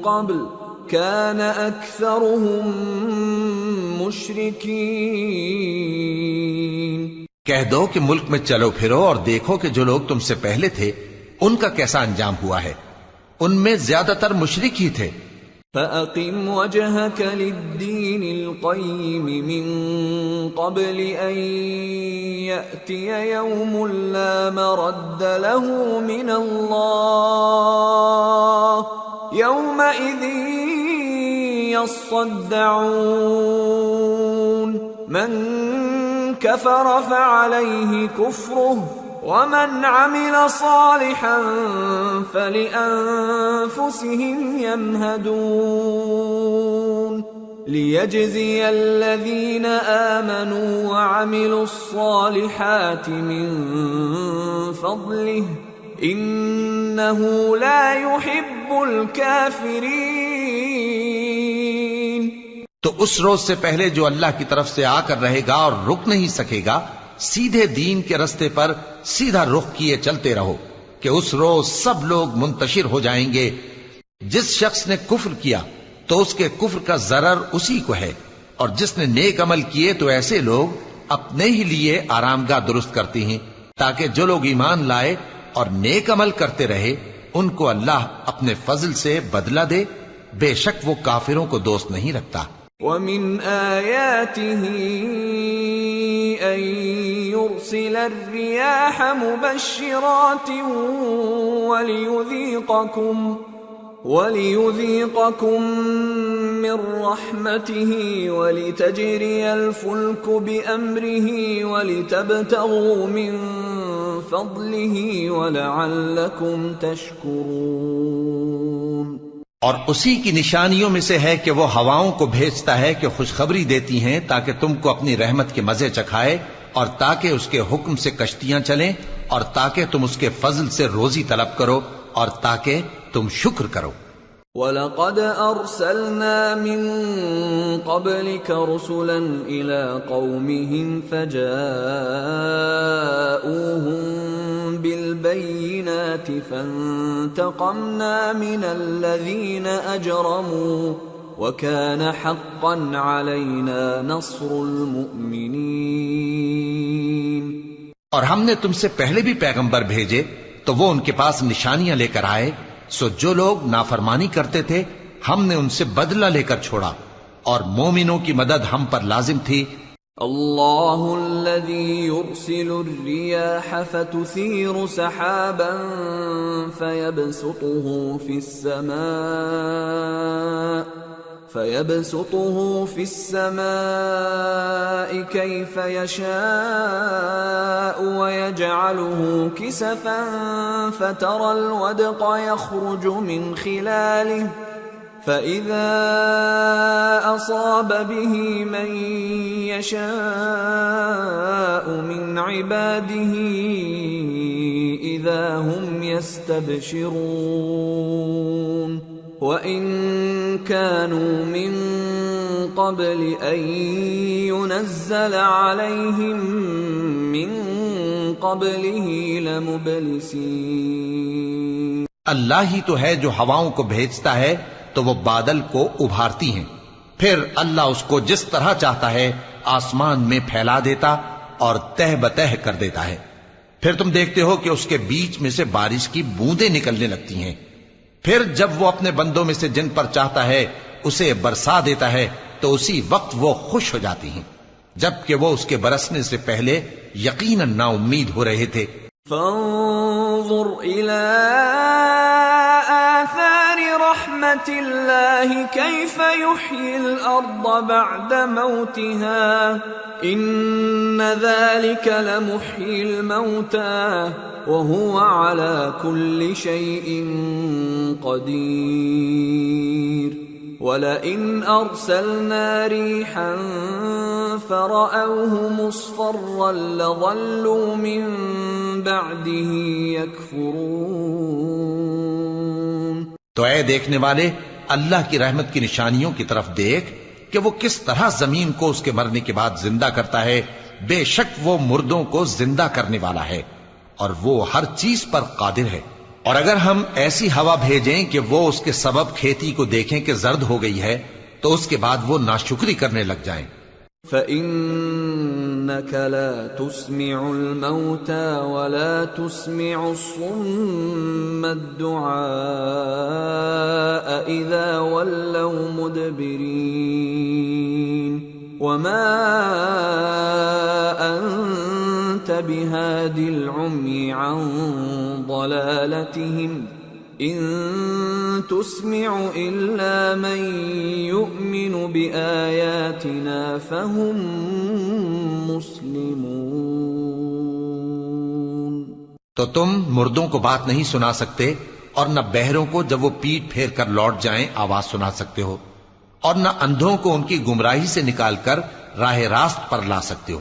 قبل كان أكثرهم مشركين۔
کہہ دو کہ ملک میں چلو پھرو اور دیکھو کہ جو لوگ تم سے پہلے تھے ان کا کیسا انجام ہوا ہے، ان میں زیادہ تر مشرک ہی تھے۔
فَأَقِمْ وَجْهَكَ لِلدِّينِ الْقَيِّمِ مِنْ قَبْلِ أَنْ يَأْتِيَ يَوْمٌ لَا مَرَدَّ لَهُ مِنَ اللَّهِ يَوْمَئِذٍ يَصَّدَّعُونَ مَنْ كَفَرَ فَعَلَيْهِ كُفْرُهُ وَمَنْ عَمِلَ صَالِحًا فَلِأَنفُسِهِمْ يَمْهَدُونَ لِيَجْزِيَ الَّذِينَ آمَنُوا وَعَمِلُوا الصَّالِحَاتِ مِنْ فَضْلِهِ إِنَّهُ لَا يُحِبُّ الْكَافِرِينَ۔
تو اس روز سے پہلے جو اللہ کی طرف سے آ کر رہے گا اور رک نہیں سکے گا، سیدھے دین کے رستے پر سیدھا رخ کیے چلتے رہو کہ اس روز سب لوگ منتشر ہو جائیں گے۔ جس شخص نے کفر کیا تو اس کے کفر کا ضرر اسی کو ہے، اور جس نے نیک عمل کیے تو ایسے لوگ اپنے ہی لیے آرام گاہ درست کرتے ہیں تاکہ جو لوگ ایمان لائے اور نیک عمل کرتے رہے ان کو اللہ اپنے فضل سے بدلہ دے۔ بے شک وہ کافروں کو دوست نہیں رکھتا۔
وَمِنْ آيَاتِهِ أَن يُرْسِلَ الرِّيَاحَ مُبَشِّرَاتٍ وَلِيُذِيقَكُم مِّن رَّحْمَتِهِ وَلِتَجْرِيَ الْفُلْكُ بِأَمْرِهِ وَلِتَبْتَغُوا مِن فضله ولعلكم تشكرون۔
اور اسی کی نشانیوں میں سے ہے کہ وہ ہواؤں کو بھیجتا ہے کہ خوشخبری دیتی ہیں تاکہ تم کو اپنی رحمت کے مزے چکھائے، اور تاکہ اس کے حکم سے کشتیاں چلیں، اور تاکہ تم اس کے فضل سے روزی طلب کرو، اور تاکہ تم شکر کرو۔
وَلَقَدْ أَرْسَلْنَا مِن قَبْلِكَ رُسُلًا إِلَىٰ قَوْمِهِمْ فَجَاءُوهُم بِالْبَيِّنَاتِ فَانتَقَمْنَا مِنَ الَّذِينَ أَجْرَمُوا وَكَانَ حَقًّا عَلَيْنَا نَصْرُ الْمُؤْمِنِينَ۔
اور ہم نے تم سے پہلے بھی پیغمبر بھیجے تو وہ ان کے پاس نشانیاں لے کر آئے، سو جو لوگ نافرمانی کرتے تھے ہم نے ان سے بدلہ لے کر چھوڑا، اور مومنوں کی مدد ہم پر لازم تھی۔
اللہ الذی یرسل الریاح فتثیر سحابا فيبسطه في السماء كيف يشاء ويجعله كسفا فترى الودق يخرج من خلاله فإذا أصاب به من يشاء من عباده إذا هم يستبشرون وَإِن كَانُوا مِن قَبْلِ أَن يُنَزَّلَ عَلَيْهِم مِّن قَبْلِهِ لَمُبْلِسِينَ۔
اللہ ہی تو ہے جو ہواؤں کو بھیجتا ہے تو وہ بادل کو ابھارتی ہیں، پھر اللہ اس کو جس طرح چاہتا ہے آسمان میں پھیلا دیتا اور تہ بتہ کر دیتا ہے، پھر تم دیکھتے ہو کہ اس کے بیچ میں سے بارش کی بوندیں نکلنے لگتی ہیں، پھر جب وہ اپنے بندوں میں سے جن پر چاہتا ہے اسے برسا دیتا ہے تو اسی وقت وہ خوش ہو جاتی ہیں، جبکہ وہ اس کے برسنے سے پہلے یقیناً نا امید ہو رہے تھے۔
فانظر إلى آثار رحمة الله كيف يحيي الأرض بعد موتها إن ذلك لمحيي الموتى وهو على كل شيء قدير وَلَئِنْ أَرْسَلْنَا رِيحًا فَرَأَوْهُ مُصْفَرًّا لَظَلُّوا مِنْ بَعْدِهِ يَكْفُرُونَ۔
تو اے دیکھنے والے اللہ کی رحمت کی نشانیوں کی طرف دیکھ کہ وہ کس طرح زمین کو اس کے مرنے کے بعد زندہ کرتا ہے، بے شک وہ مردوں کو زندہ کرنے والا ہے اور وہ ہر چیز پر قادر ہے۔ اور اگر ہم ایسی ہوا بھیجیں کہ وہ اس کے سبب کھیتی کو دیکھیں کہ زرد ہو گئی ہے تو اس کے بعد وہ ناشکری کرنے لگ جائیں۔
فَإِنَّكَ لَا تُسْمِعُ الْمَوْتَى وَلَا تُسْمِعُ الصُّمَّ الدُّعَاءَ إِذَا وَلَّوْا مُدْبِرِينَ وَمَا أَنْتَ بِهَادِ الْعُمْيِ عَنْ ضَلَالَتِهِمْ إِن تُسْمِعُ إِلَّا مَن يُؤْمِنُ بِآيَاتِنَا فَهُمْ مُسْلِمُونَ۔
تو تم مردوں کو بات نہیں سنا سکتے اور نہ بہروں کو جب وہ پیٹ پھیر کر لوٹ جائیں آواز سنا سکتے ہو، اور نہ اندھوں کو ان کی گمراہی سے نکال کر راہ راست پر لا سکتے ہو۔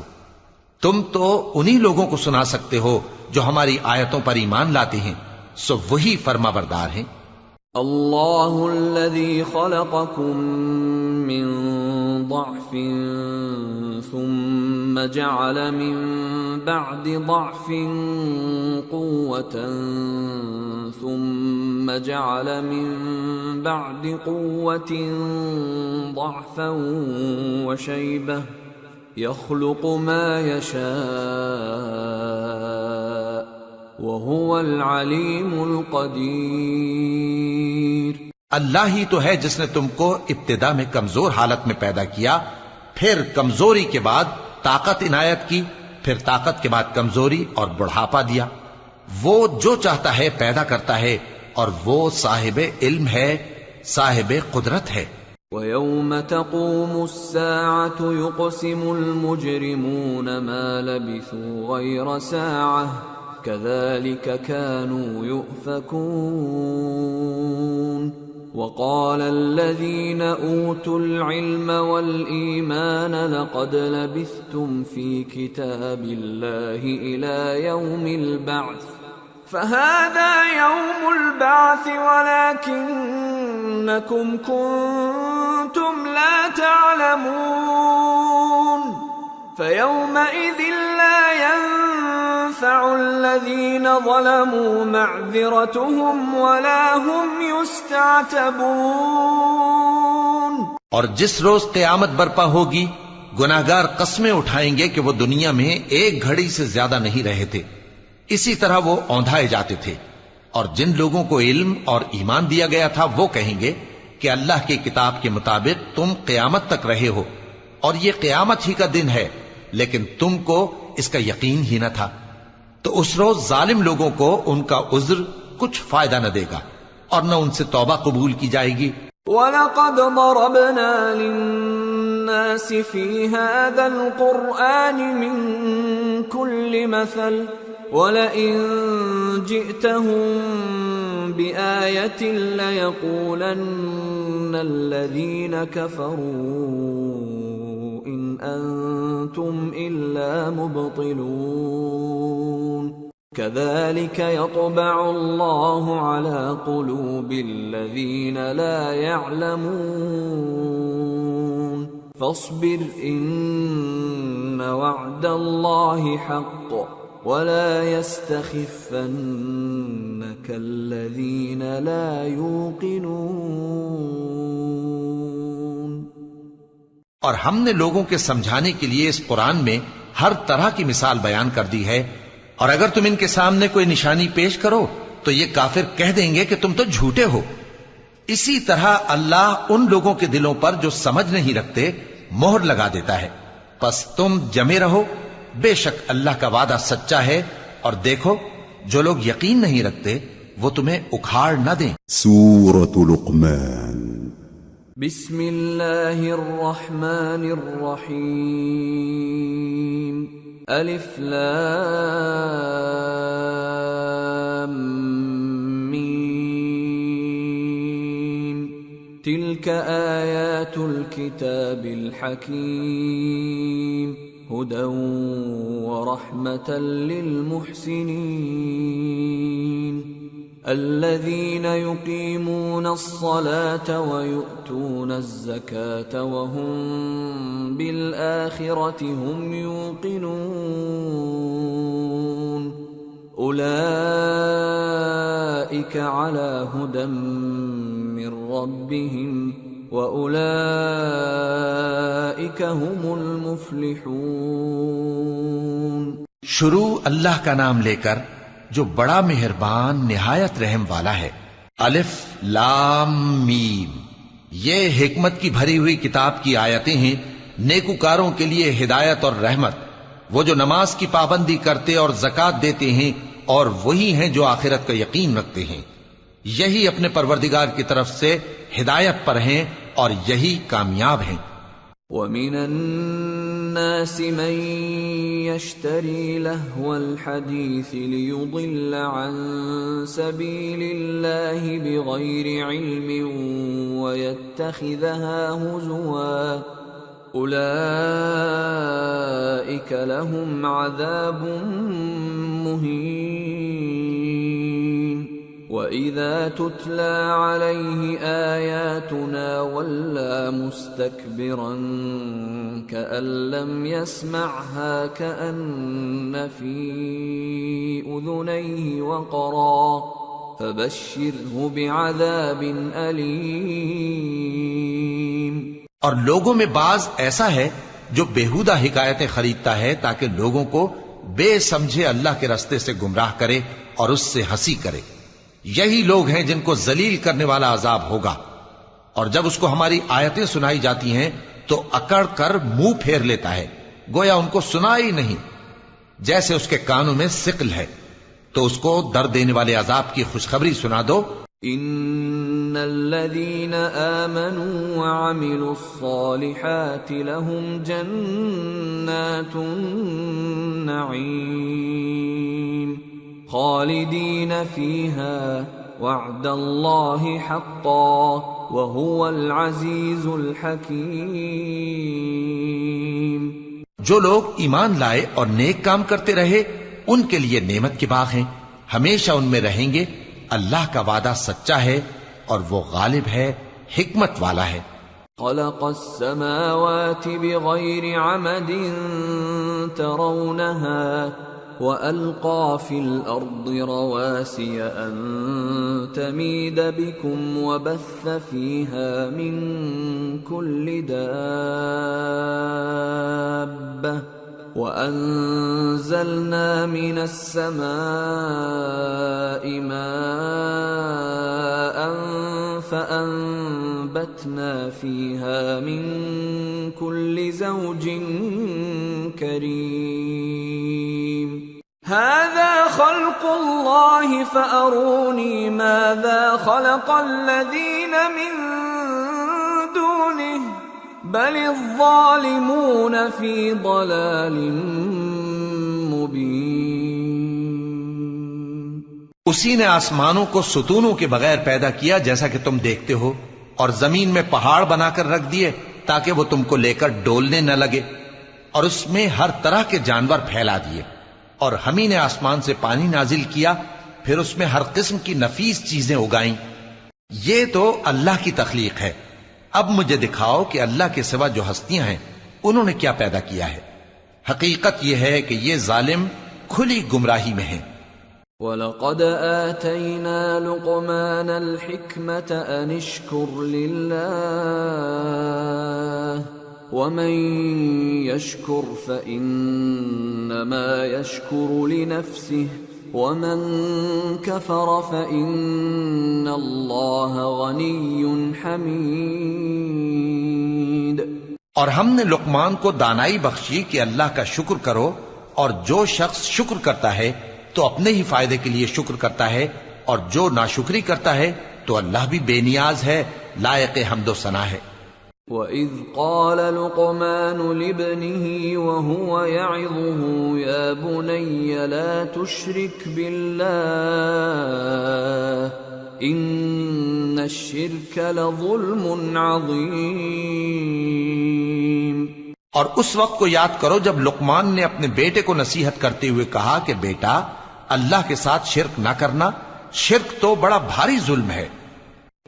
تم تو انہی لوگوں کو سنا سکتے ہو جو ہماری آیتوں پر ایمان لاتے ہیں، سو وہی فرما بردار ہیں۔
اللہ الذی خلقکم من ضعف ثم جعل من بعد ضعف قوة ثم جعل من بعد قوة ضعفا وشيبة يخلق ما يشاء وهو العليم القدير۔
اللہ ہی تو ہے جس نے تم کو ابتدا میں کمزور حالت میں پیدا کیا، پھر کمزوری کے بعد طاقت عنایت کی، پھر طاقت کے بعد کمزوری اور بڑھاپا دیا۔ وہ جو چاہتا ہے پیدا کرتا ہے اور وہ صاحب علم ہے، صاحب قدرت ہے۔
وَيَوْمَ تَقُومُ السَّاعَةُ يُقْسِمُ الْمُجْرِمُونَ مَا لَبِثُوا غَيْرَ سَاعَةٍ كذلك كانوا يؤفكون وقال الذين أوتوا العلم والإيمان لقد لبثتم في كتاب الله إلى يوم البعث فهذا يوم البعث ولكنكم كنتم لا تعلمون فيومئذ لا ينفع الذين ظلموا معذرتهم ولا هم يستعتبون۔
اور جس روز قیامت برپا ہوگی گناہگار قسمیں اٹھائیں گے کہ وہ دنیا میں ایک گھڑی سے زیادہ نہیں رہے تھے، اسی طرح وہ اوندھائے جاتے تھے۔ اور جن لوگوں کو علم اور ایمان دیا گیا تھا وہ کہیں گے کہ اللہ کی کتاب کے مطابق تم قیامت تک رہے ہو، اور یہ قیامت ہی کا دن ہے، لیکن تم کو اس کا یقین ہی نہ تھا۔ تو اس روز ظالم لوگوں کو ان کا عذر کچھ فائدہ نہ دے گا اور نہ ان سے توبہ قبول کی جائے گی۔
وَلَقَدْ ضَرَبْنَا لِلنَّاسِ فِي هَذَا الْقُرْآنِ مِنْ كُلِّ مَثَلٍ وَلَئِنْ جِئْتَهُمْ بِآيَةٍ لَيَقُولَنَّ الَّذِينَ كَفَرُوا إِنْ أَنْتُمْ إِلَّا مُبْطِلُونَ كَذَلِكَ يَطْبَعُ اللَّهُ عَلَى قُلُوبِ الَّذِينَ لَا يَعْلَمُونَ فَاصْبِرْ إِنَّ وَعْدَ اللَّهِ حَقٌّ وَلَا يَسْتَخِفَّنَّكَ الَّذِينَ لَا يُوقِنُونَ۔
اور ہم نے لوگوں کے سمجھانے کے لیے اس قرآن میں ہر طرح کی مثال بیان کر دی ہے، اور اگر تم ان کے سامنے کوئی نشانی پیش کرو تو یہ کافر کہہ دیں گے کہ تم تو جھوٹے ہو۔ اسی طرح اللہ ان لوگوں کے دلوں پر جو سمجھ نہیں رکھتے مہر لگا دیتا ہے۔ پس تم جمے رہو، بے شک اللہ کا وعدہ سچا ہے، اور دیکھو جو لوگ یقین نہیں رکھتے وہ تمہیں اکھاڑ نہ دیں۔
سورة لقمان۔
بسم اللہ الرحمن الرحیم۔ الف لام میم تلک آیات الكتاب الحکیم هدى ورحمة للمحسنين الذين يقيمون الصلاة ويؤتون الزكاة وهم بالآخرة هم يوقنون أولئك على هدى من ربهم وَأُولَئِكَ هُمُ الْمُفْلِحُونَ۔
شروع اللہ کا نام لے کر جو بڑا مہربان نہایت رحم والا ہے۔ الف لام میم، یہ حکمت کی بھری ہوئی کتاب کی آیتیں ہیں، نیکوکاروں کے لیے ہدایت اور رحمت، وہ جو نماز کی پابندی کرتے اور زکوٰۃ دیتے ہیں، اور وہی ہیں جو آخرت کا یقین رکھتے ہیں، یہی اپنے پروردگار کی طرف سے ہدایت پر ہیں اور یہی کامیاب ہیں۔
وَمِنَ النَّاسِ مَن يَشْتَرِي لَهْوَ الْحَدِيثِ لِيُضِلَّ عَن سَبِيلِ اللَّهِ بِغَيْرِ عِلْمٍ وَيَتَّخِذَهَا هُزُوًا أُولَئِكَ لَهُمْ عَذَابٌ مُهِينٌ وَإِذَا تُتْلَى عَلَيْهِ آيَاتُنَا وَلَّى مُسْتَكْبِرًا كَأَن لَّمْ يَسْمَعْهَا كَأَنَّ فِي أُذُنَيْهِ وَقْرًا فَبَشِّرْهُ بِعَذَابٍ أَلِيمٍ۔
اور لوگوں میں بعض ایسا ہے جو بیہودہ حکایتیں خریدتا ہے تاکہ لوگوں کو بے سمجھے اللہ کے راستے سے گمراہ کرے اور اس سے ہنسی کرے۔ یہی لوگ ہیں جن کو ذلیل کرنے والا عذاب ہوگا، اور جب اس کو ہماری آیتیں سنائی جاتی ہیں تو اکڑ کر منہ پھیر لیتا ہے، گویا ان کو سنا ہی نہیں، جیسے اس کے کانوں میں ثقل ہے۔ تو اس کو درد دینے والے عذاب کی خوشخبری سنا دو۔
ان الذين آمنوا وعملوا الصالحات لهم جنات النعيم خالدین فیہا وعد اللہ حقا وہو العزیز الحکیم۔
جو لوگ ایمان لائے اور نیک کام کرتے رہے ان کے لیے نعمت کے باغ ہیں، ہمیشہ ان میں رہیں گے۔ اللہ کا وعدہ سچا ہے اور وہ غالب ہے، حکمت والا ہے۔
خلق السماوات بغیر عمد ترونها وألقى في الأرض رواسي أن تميد بكم وبث فيها من كل دابة وأنزلنا من السماء ماء فأنبتنا فيها من كل زوج كريم هذا خلق الله فأروني ماذا خلق الذين من دونه بل الظالمون في ضلال مبين۔
اسی نے آسمانوں کو ستونوں کے بغیر پیدا کیا جیسا کہ تم دیکھتے ہو، اور زمین میں پہاڑ بنا کر رکھ دیے تاکہ وہ تم کو لے کر ڈولنے نہ لگے، اور اس میں ہر طرح کے جانور پھیلا دیے، اور ہم ہی نے آسمان سے پانی نازل کیا، پھر اس میں ہر قسم کی نفیس چیزیں اگائیں۔ یہ تو اللہ کی تخلیق ہے۔ اب مجھے دکھاؤ کہ اللہ کے سوا جو ہستیاں ہیں انہوں نے کیا پیدا کیا ہے۔ حقیقت یہ ہے کہ یہ ظالم کھلی گمراہی میں ہیں۔
وَلَقَدْ آتَيْنَا لُقْمَانَ الْحِكْمَةَ أَنِ اشْكُرْ لِلَّهِ وَمَنْ يَشْكُرْ فَإِنَّمَا يَشْكُرُ لِنَفْسِهِ وَمَنْ كَفَرَ فَإِنَّ اللَّهَ غَنِيٌّ حَمِيدٌ۔
اور ہم نے لقمان کو دانائی بخشی کہ اللہ کا شکر کرو، اور جو شخص شکر کرتا ہے تو اپنے ہی فائدے کے لیے شکر کرتا ہے، اور جو ناشکری کرتا ہے تو اللہ بھی بے نیاز ہے، لائق حمد و ثنا ہے۔
وَإِذْ قَالَ لُقْمَانُ لِابْنِهِ وَهُوَ يَعِظُهُ يَا بُنَيَّ لَا تُشْرِكْ بِاللَّهِ إِنَّ الشِّرْكَ لَظُلْمٌ عَظِيمٌ۔
اور اس وقت کو یاد کرو جب لقمان نے اپنے بیٹے کو نصیحت کرتے ہوئے کہا کہ بیٹا، اللہ کے ساتھ شرک نہ کرنا، شرک تو بڑا بھاری ظلم ہے۔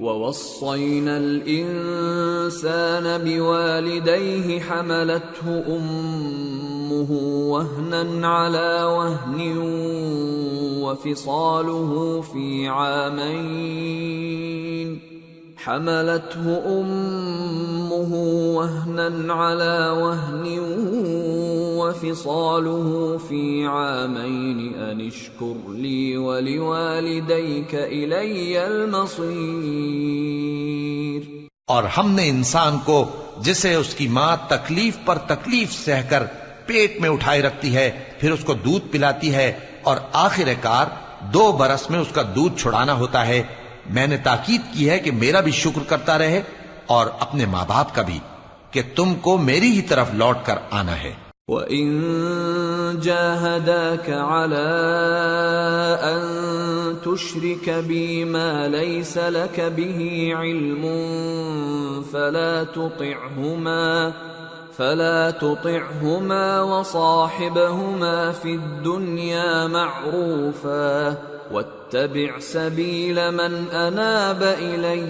وَوَصَّيْنَا الْإِنسَانَ بِوَالِدَيْهِ حَمَلَتْهُ أُمُّهُ وَهْنًا عَلَى وَهْنٍ وَفِصَالُهُ فِي عَامَيْنِ أَنِ اشْكُرْ لِي وَلِوَالِدَيْكَ إِلَيَّ الْمَصِيرُ۔
اور ہم نے انسان کو، جسے اس کی ماں تکلیف پر تکلیف سہ کر پیٹ میں اٹھائے رکھتی ہے، پھر اس کو دودھ پلاتی ہے، اور آخر کار 2 برس میں اس کا دودھ چھڑانا ہوتا ہے، میں نے تاکید کی ہے کہ میرا بھی شکر کرتا رہے اور اپنے ماں باپ کا بھی، کہ تم کو میری ہی طرف لوٹ کر آنا ہے۔
وَإِن جَاهَدَاكَ عَلَىٰ أَن تُشْرِكَ بِي مَا لَيْسَ لَكَ بِهِ عِلْمٌ فَلَا تُطِعْهُمَا وَصَاحِبْهُمَا فِي الدُّنْيَا مَعْرُوفًا وَاتَّبِعْ سَبِيلَ مَنْ أَنَابَ إِلَيَّ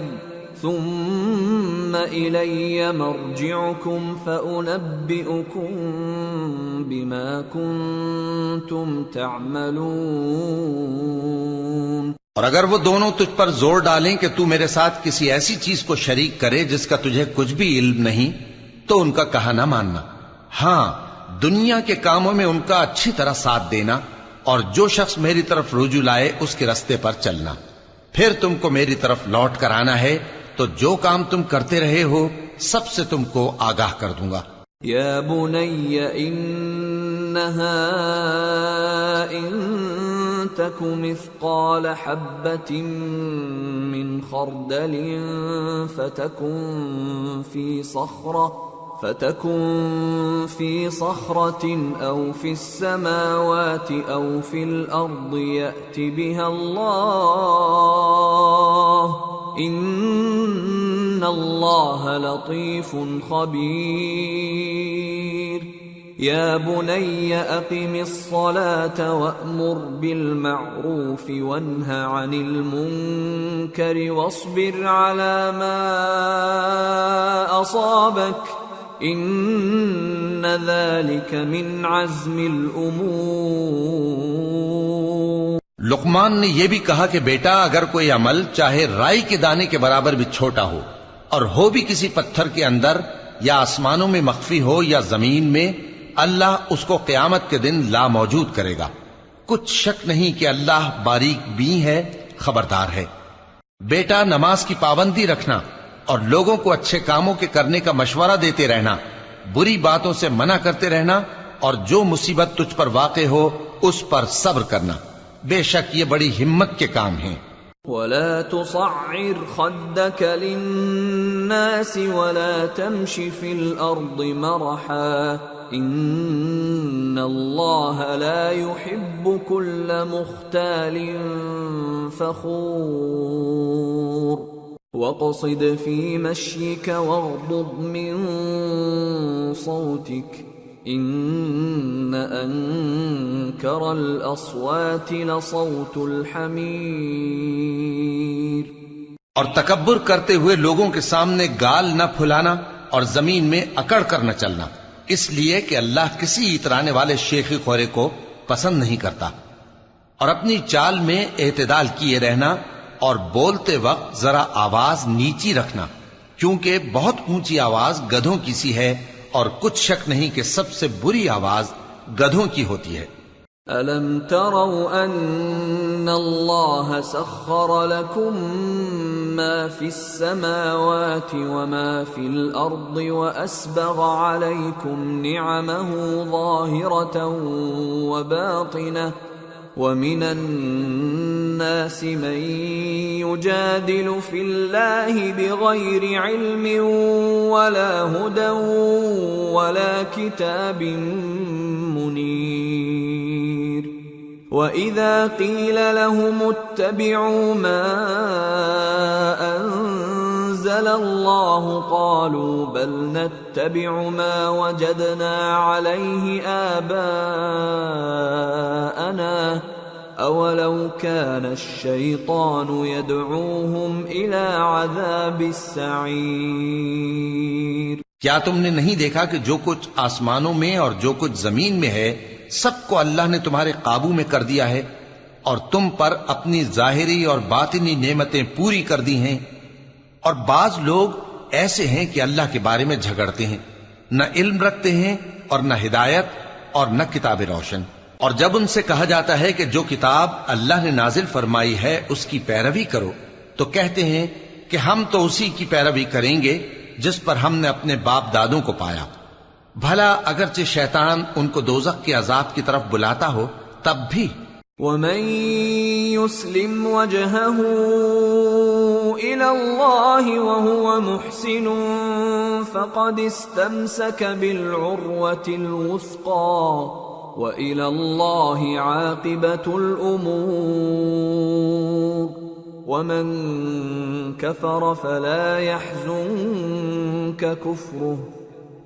ثُمَّ إِلَيَّ مَرْجِعُكُمْ فَأُنَبِّئُكُمْ بِمَا كُنْتُمْ تَعْمَلُونَ۔
اور اگر وہ دونوں تجھ پر زور ڈالیں کہ تو میرے ساتھ کسی ایسی چیز کو شریک کرے جس کا تجھے کچھ بھی علم نہیں، تو ان کا کہا نہ ماننا، ہاں دنیا کے کاموں میں ان کا اچھی طرح ساتھ دینا، اور جو شخص میری طرف رجوع لائے اس کے رستے پر چلنا، پھر تم کو میری طرف لوٹ کر آنا ہے، تو جو کام تم کرتے رہے ہو سب سے تم کو آگاہ کر دوں گا۔
یا بنی انہا ان تک مثقال حبة من خردل فتكن في فتكن في صخرة أو في السماوات أو في الأرض يأت بها الله إن الله لطيف خبير يا بني أقم الصلاة وأمر بالمعروف وانه عن المنكر واصبر على ما أصابك إن ذلك من عزم الأمور۔
لقمان نے یہ بھی کہا کہ بیٹا اگر کوئی عمل چاہے رائی کے دانے کے برابر بھی چھوٹا ہو اور ہو بھی کسی پتھر کے اندر یا آسمانوں میں مخفی ہو یا زمین میں، اللہ اس کو قیامت کے دن لا موجود کرے گا۔ کچھ شک نہیں کہ اللہ باریک بین ہے، خبردار ہے۔ بیٹا نماز کی پابندی رکھنا اور لوگوں کو اچھے کاموں کے کرنے کا مشورہ دیتے رہنا، بری باتوں سے منع کرتے رہنا، اور جو مصیبت تجھ پر واقع ہو اس پر صبر کرنا، بے شک یہ بڑی ہمت کے کام ہیں۔
ولا تصعر خدك للناس ولا تمش في الأرض مرحا إن الله لا يحب كل مختال فخور واقصد في مشيك واغضض من صوتك إن أنكر الأصوات لصوت الحمير۔
اور تکبر کرتے ہوئے لوگوں کے سامنے گال نہ پھلانا اور زمین میں اکڑ کر نہ چلنا، اس لیے کہ اللہ کسی اترانے والے شیخی خورے کو پسند نہیں کرتا۔ اور اپنی چال میں اعتدال کیے رہنا اور بولتے وقت ذرا آواز نیچی رکھنا، کیونکہ بہت اونچی آواز گدھوں کی سی ہے، اور کچھ شک نہیں کہ سب سے بری آواز گدھوں کی ہوتی ہے۔
أَلَمْ تَرَوْا أَنَّ اللَّهَ سَخَّرَ لَكُم مَّا فِي السَّمَاوَاتِ وَمَا فِي الْأَرْضِ وَأَسْبَغَ عَلَيْكُمْ نِعَمَهُ ظَاهِرَةً وَبَاطِنَةً وَمِنَ النَّاسِ مَن يُجَادِلُ فِي اللَّهِ بِغَيْرِ عِلْمٍ وَلَا هُدًى وَلَا كِتَابٍ مُنِيرٍ وَإِذَا قِيلَ لَهُمُ اتَّبِعُوا مَا أَنزَلَ اللَّهُ قَالُوا بَلْ نَتَّبِعُ مَا وَجَدْنَا عَلَيْهِ آبَاءَنَا أَوَلَوْ كَانَ الشَّيْطَانُ يَدْعُوهُمْ إِلَى عَذَابِ السَّعِيرِ۔
کیا تم نے نہیں دیکھا کہ جو کچھ آسمانوں میں اور جو کچھ زمین میں ہے سب کو اللہ نے تمہارے قابو میں کر دیا ہے، اور تم پر اپنی ظاہری اور باطنی نعمتیں پوری کر دی ہیں، اور بعض لوگ ایسے ہیں کہ اللہ کے بارے میں جھگڑتے ہیں، نہ علم رکھتے ہیں اور نہ ہدایت اور نہ کتاب روشن۔ اور جب ان سے کہا جاتا ہے کہ جو کتاب اللہ نے نازل فرمائی ہے اس کی پیروی کرو، تو کہتے ہیں کہ ہم تو اسی کی پیروی کریں گے جس پر ہم نے اپنے باپ دادوں کو پایا۔ بھلا اگرچہ شیطان ان کو دوزخ کے عذاب کی طرف بلاتا ہو تب بھی۔
وَمَن يُسْلِمْ وَجْهَهُ إِلَى اللَّهِ وَهُوَ مُحْسِنٌ فَقَدِ اسْتَمْسَكَ بِالْعُرْوَةِ الْوُثْقَى وَإِلَى اللَّهِ عَاقِبَةُ الْأُمُورِ وَمَن كَفَرَ فَلَا يَحْزُنكَ كُفْرُهُ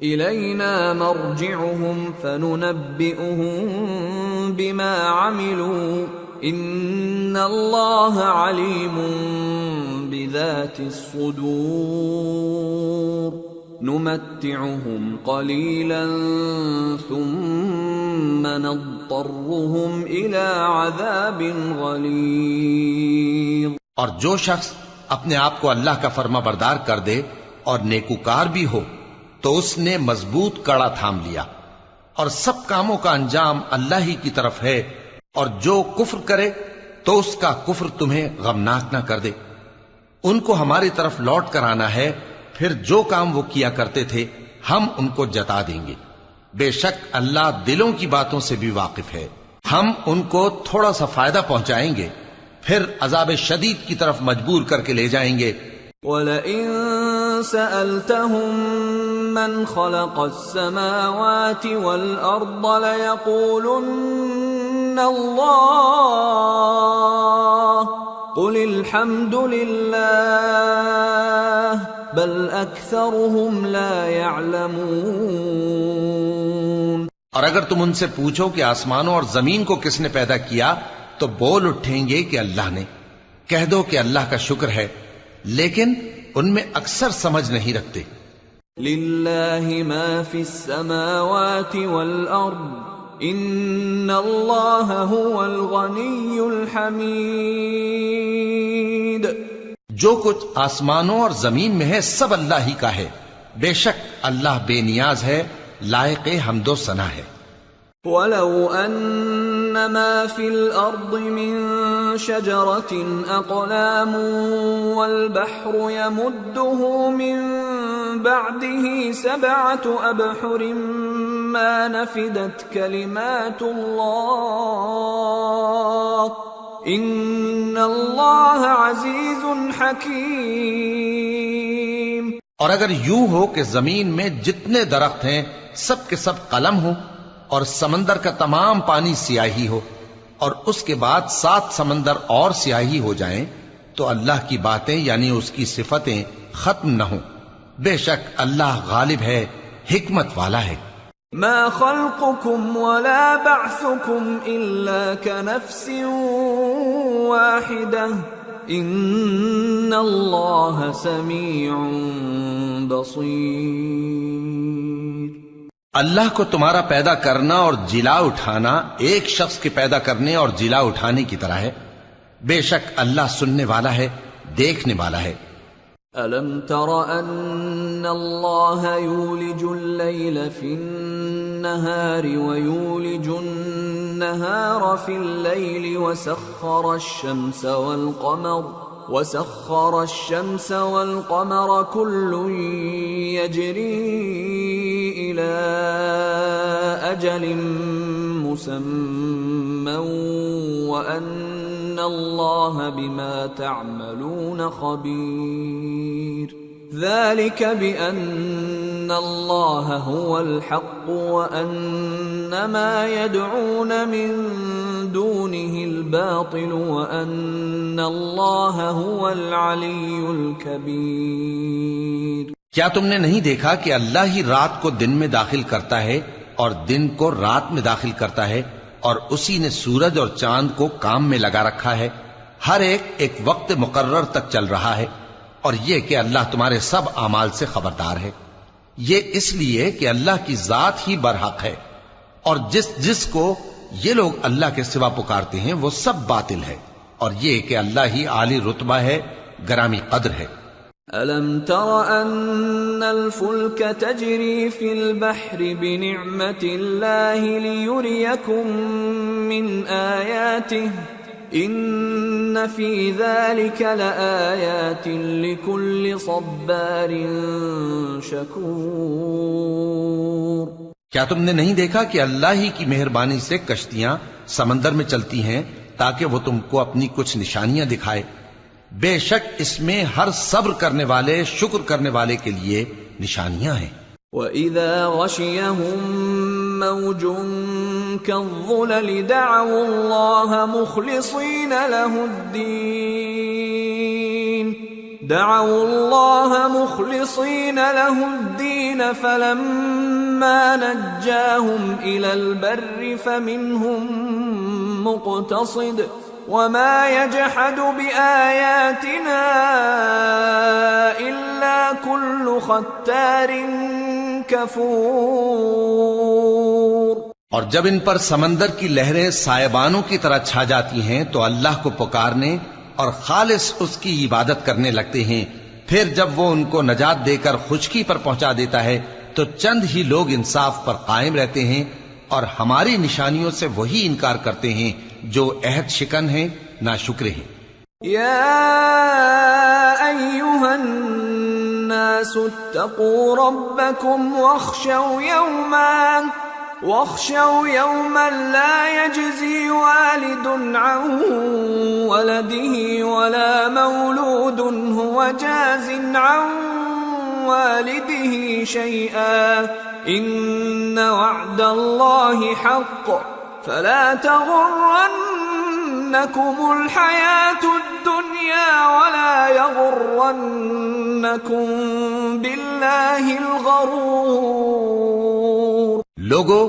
إِلَيْنَا مَرْجِعُهُمْ فَنُنَبِّئُهُم بِمَا عَمِلُوا إِنَّ اللَّهَ عَلِيمٌ بِذَاتِ الصُّدُورِ نُمَتِّعُهُمْ قَلِيلًا ثُمَّ نَضْطَرُّهُمْ إِلَى عَذَابٍ غَلِيظٍ۔
اور جو شخص اپنے آپ کو اللہ کا فرما بردار کر دے اور نیکوکار بھی ہو تو اس نے مضبوط کڑا تھام لیا، اور سب کاموں کا انجام اللہ ہی کی طرف ہے، اور جو کفر کرے تو اس کا کفر تمہیں غمناک نہ کر دے۔ ان کو ہماری طرف لوٹ کر آنا ہے، پھر جو کام وہ کیا کرتے تھے ہم ان کو جتا دیں گے۔ بے شک اللہ دلوں کی باتوں سے بھی واقف ہے۔ ہم ان کو تھوڑا سا فائدہ پہنچائیں گے، پھر عذاب شدید کی طرف مجبور کر کے لے جائیں گے۔
وَلَئِن سَأَلْتَهُم من خلق السماوات والأرض ليقولن الله قل الحمد لله بل أكثرهم لا يعلمون۔
اور اگر تم ان سے پوچھو کہ آسمانوں اور زمین کو کس نے پیدا کیا تو بول اٹھیں گے کہ اللہ نے۔ کہہ دو کہ اللہ کا شکر ہے، لیکن ان میں اکثر سمجھ نہیں رکھتے۔
للہ ما فی السماوات والارض ان اللہ هو الغنی الحمید۔
جو کچھ آسمانوں اور زمین میں ہے سب اللہ ہی کا ہے، بے شک اللہ بے نیاز ہے، لائق حمد و ثنا ہے۔
وَلَوْ أَنَّ مَا فِي الْأَرْضِ مِن شَجَرَةٍ أَقْلَامٌ وَالْبَحْرُ يَمُدُّهُ مِن بَعْدِهِ سَبْعَةُ أَبْحُرٍ مَا نَفِدَتْ كَلِمَاتُ اللَّهِ إِنَّ اللَّهَ عَزِيزٌ حَكِيمٌ۔
اور اگر یوں ہو کہ زمین میں جتنے درخت ہیں سب کے سب قلم ہو، اور سمندر کا تمام پانی سیاہی ہو، اور اس کے بعد 7 سمندر اور سیاہی ہو جائیں، تو اللہ کی باتیں یعنی اس کی صفتیں ختم نہ ہوں۔ بے شک اللہ غالب ہے، حکمت والا ہے۔
ما خلقكم ولا بعثكم إلا كنفس واحدة إن الله سميع بصير۔
اللہ کو تمہارا پیدا کرنا اور جلا اٹھانا ایک شخص کے پیدا کرنے اور جلا اٹھانے کی طرح ہے، بے شک اللہ سننے والا ہے، دیکھنے والا ہے۔
أَلَمْ تَرَ أَنَّ اللَّهَ يُولِجُ اللَّيْلَ فِي النَّهَارِ وَيُولِجُ النَّهَارَ فِي اللَّيْلِ وَسَخَّرَ الشَّمْسَ وَالْقَمَرَ كُلٌّ يَجْرِي إِلَى أَجَلٍ مُّسَمًّى وَأَنَّ اللَّهَ بِمَا تَعْمَلُونَ خَبِيرٌ۔ ذَلِكَ بِأَنَّ اللَّهَ هُوَ الْحَقُّ وَأَنَّ مَا يَدْعُونَ مِن دُونِهِ الْبَاطِلُ وَأَنَّ اللَّهَ هُوَ الْعَلِيُّ الْكَبِيرُ۔
کیا تم نے نہیں دیکھا کہ اللہ ہی رات کو دن میں داخل کرتا ہے اور دن کو رات میں داخل کرتا ہے، اور اسی نے سورج اور چاند کو کام میں لگا رکھا ہے، ہر ایک وقت مقرر تک چل رہا ہے، اور یہ کہ اللہ تمہارے سب اعمال سے خبردار ہے۔ یہ اس لیے کہ اللہ کی ذات ہی برحق ہے، اور جس کو یہ لوگ اللہ کے سوا پکارتے ہیں وہ سب باطل ہے، اور یہ کہ اللہ ہی عالی رتبہ ہے، گرامی قدر ہے۔
أَلَمْ تَرَ أَنَّ الْفُلْكَ تَجْرِي فِي الْبَحْرِ بِنِعْمَةِ اللَّهِ لِيُرِيَكُم مِّنْ آيَاتِهِ إِنَّ فِي ذَلِكَ لَآيَاتٍ لِكُلِّ صَبَّارٍ شَكُورٍ۔
کیا تم نے نہیں دیکھا کہ اللہ ہی کی مہربانی سے کشتیاں سمندر میں چلتی ہیں تاکہ وہ تم کو اپنی کچھ نشانیاں دکھائے؟ بے شک اس میں ہر صبر کرنے والے، شکر کرنے والے کے لیے نشانیاں ہیں۔
وَإِذَا غَشِيَهُم مَّوْجٌ كَالظُّلَلِ دَعَوُا اللَّهَ مُخْلِصِينَ لَهُ الدِّينَ فَلَمَّا نَجَّاهُمْ إِلَى الْبَرِّ فَمِنْهُم مُّقْتَصِدٌ وَمَا يَجْحَدُ بِآيَاتِنَا إِلَّا كُلُّ خَتَّارٍ كَفُورٍ۔
اور جب ان پر سمندر کی لہریں سائبانوں کی طرح چھا جاتی ہیں تو اللہ کو پکارنے اور خالص اس کی عبادت کرنے لگتے ہیں، پھر جب وہ ان کو نجات دے کر خشکی پر پہنچا دیتا ہے تو چند ہی لوگ انصاف پر قائم رہتے ہیں، اور ہماری نشانیوں سے وہی انکار کرتے ہیں جو عہد شکن ہیں، ناشکرے ہیں۔
یا ایھا الناس اتقوا ربکم واخشوا یوما لا یجزی والد عن ولده ولا مولود هو جاز عن والده شيئا إن وعد الله حق فلا تغرنكم الحياة الدنيا ولا يغرنكم بالله الغرور.
لوگو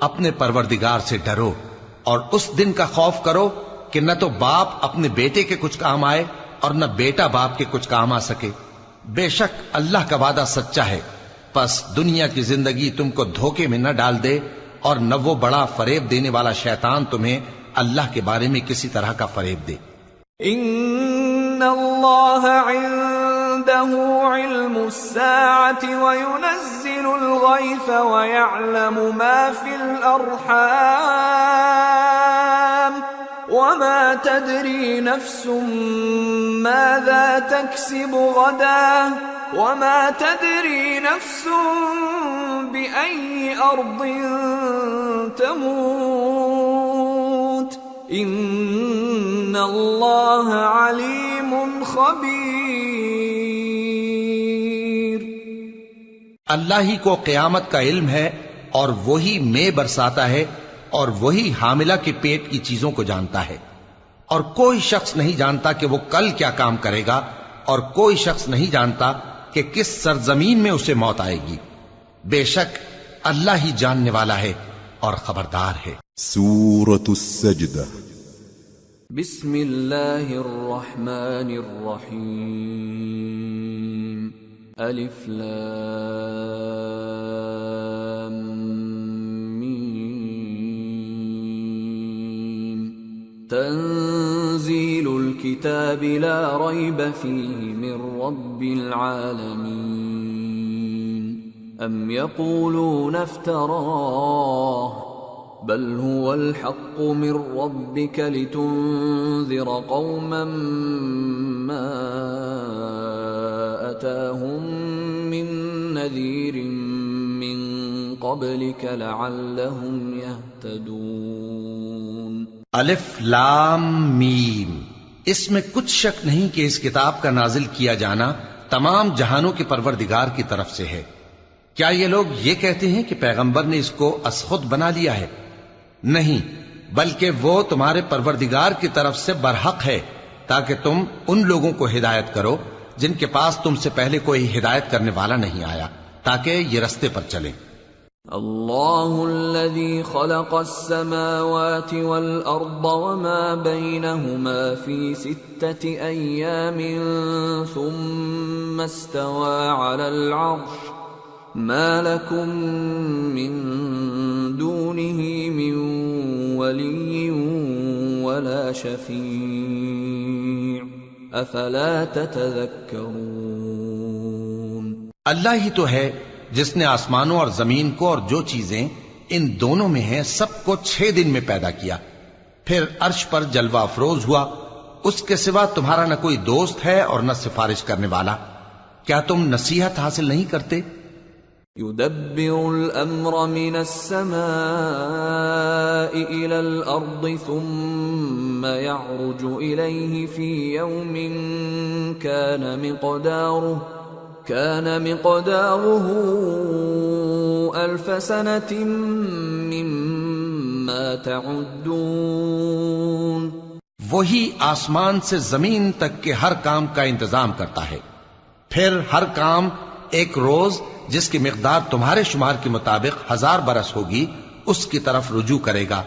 اپنے پروردگار سے ڈرو اور اس دن کا خوف کرو کہ نہ تو باپ اپنے بیٹے کے کچھ کام آئے اور نہ بیٹا باپ کے کچھ کام آ سکے. بے شک اللہ کا وعدہ سچا ہے، پس دنیا کی زندگی تم کو دھوکے میں نہ ڈال دے اور نہ وہ بڑا فریب دینے والا شیطان تمہیں اللہ کے بارے میں کسی طرح کا فریب دے.
ان اللہ عنده علم الساعة وينزل الغيث ويعلم ما في الأرحام وما تدري نفس ماذا تكسب غدا وما تدري نفس بأي أرض تموت ان اللہ علیم خبیر.
اللہ ہی کو قیامت کا علم ہے اور وہی مے برساتا ہے اور وہی حاملہ کے پیٹ کی چیزوں کو جانتا ہے. اور کوئی شخص نہیں جانتا کہ وہ کل کیا کام کرے گا اور کوئی شخص نہیں جانتا کہ کس سرزمین میں اسے موت آئے گی. بے شک اللہ ہی جاننے والا ہے اور خبردار ہے.
سورة السجدة.
بسم اللہ الرحمن الرحیم. الف لام میم. تنزیل الكتاب لا ریب فیہ من رب العالمین. ام یقولون افتراہ بل هو الحق من ربك لتنذر قوما ما أتاهم من نذير من قبلك لعلهم يهتدون.
الف لام میم. اس میں کچھ شک نہیں کہ اس کتاب کا نازل کیا جانا تمام جہانوں کے پروردگار کی طرف سے ہے. کیا یہ لوگ یہ کہتے ہیں کہ پیغمبر نے اس کو از خود بنا لیا ہے؟ نہیں، بلکہ وہ تمہارے پروردگار کی طرف سے برحق ہے تاکہ تم ان لوگوں کو ہدایت کرو جن کے پاس تم سے پہلے کوئی ہدایت کرنے والا نہیں آیا، تاکہ یہ رستے پر چلیں.
اللہ الذي خلق السماوات والأرض وما بينهما في 6 أيام ثم استوى على العرش ما لكم من دونه من ولي ولا شفيع افلا تتذكرون.
اللہ ہی تو ہے جس نے آسمانوں اور زمین کو اور جو چیزیں ان دونوں میں ہیں سب کو 6 دن میں پیدا کیا، پھر عرش پر جلوہ افروز ہوا. اس کے سوا تمہارا نہ کوئی دوست ہے اور نہ سفارش کرنے والا. کیا تم نصیحت حاصل نہیں کرتے؟
يدبر الأمر من السماء إلى الأرض ثم يعرج إليه في يوم كان مقداره 1000 سنة مما تعدون.
وہی آسمان سے زمین تک کے ہر کام کا انتظام کرتا ہے، پھر ہر کام ایک روز جس کی مقدار تمہارے شمار کے مطابق 1000 برس ہوگی اس کی طرف رجوع کرے گا.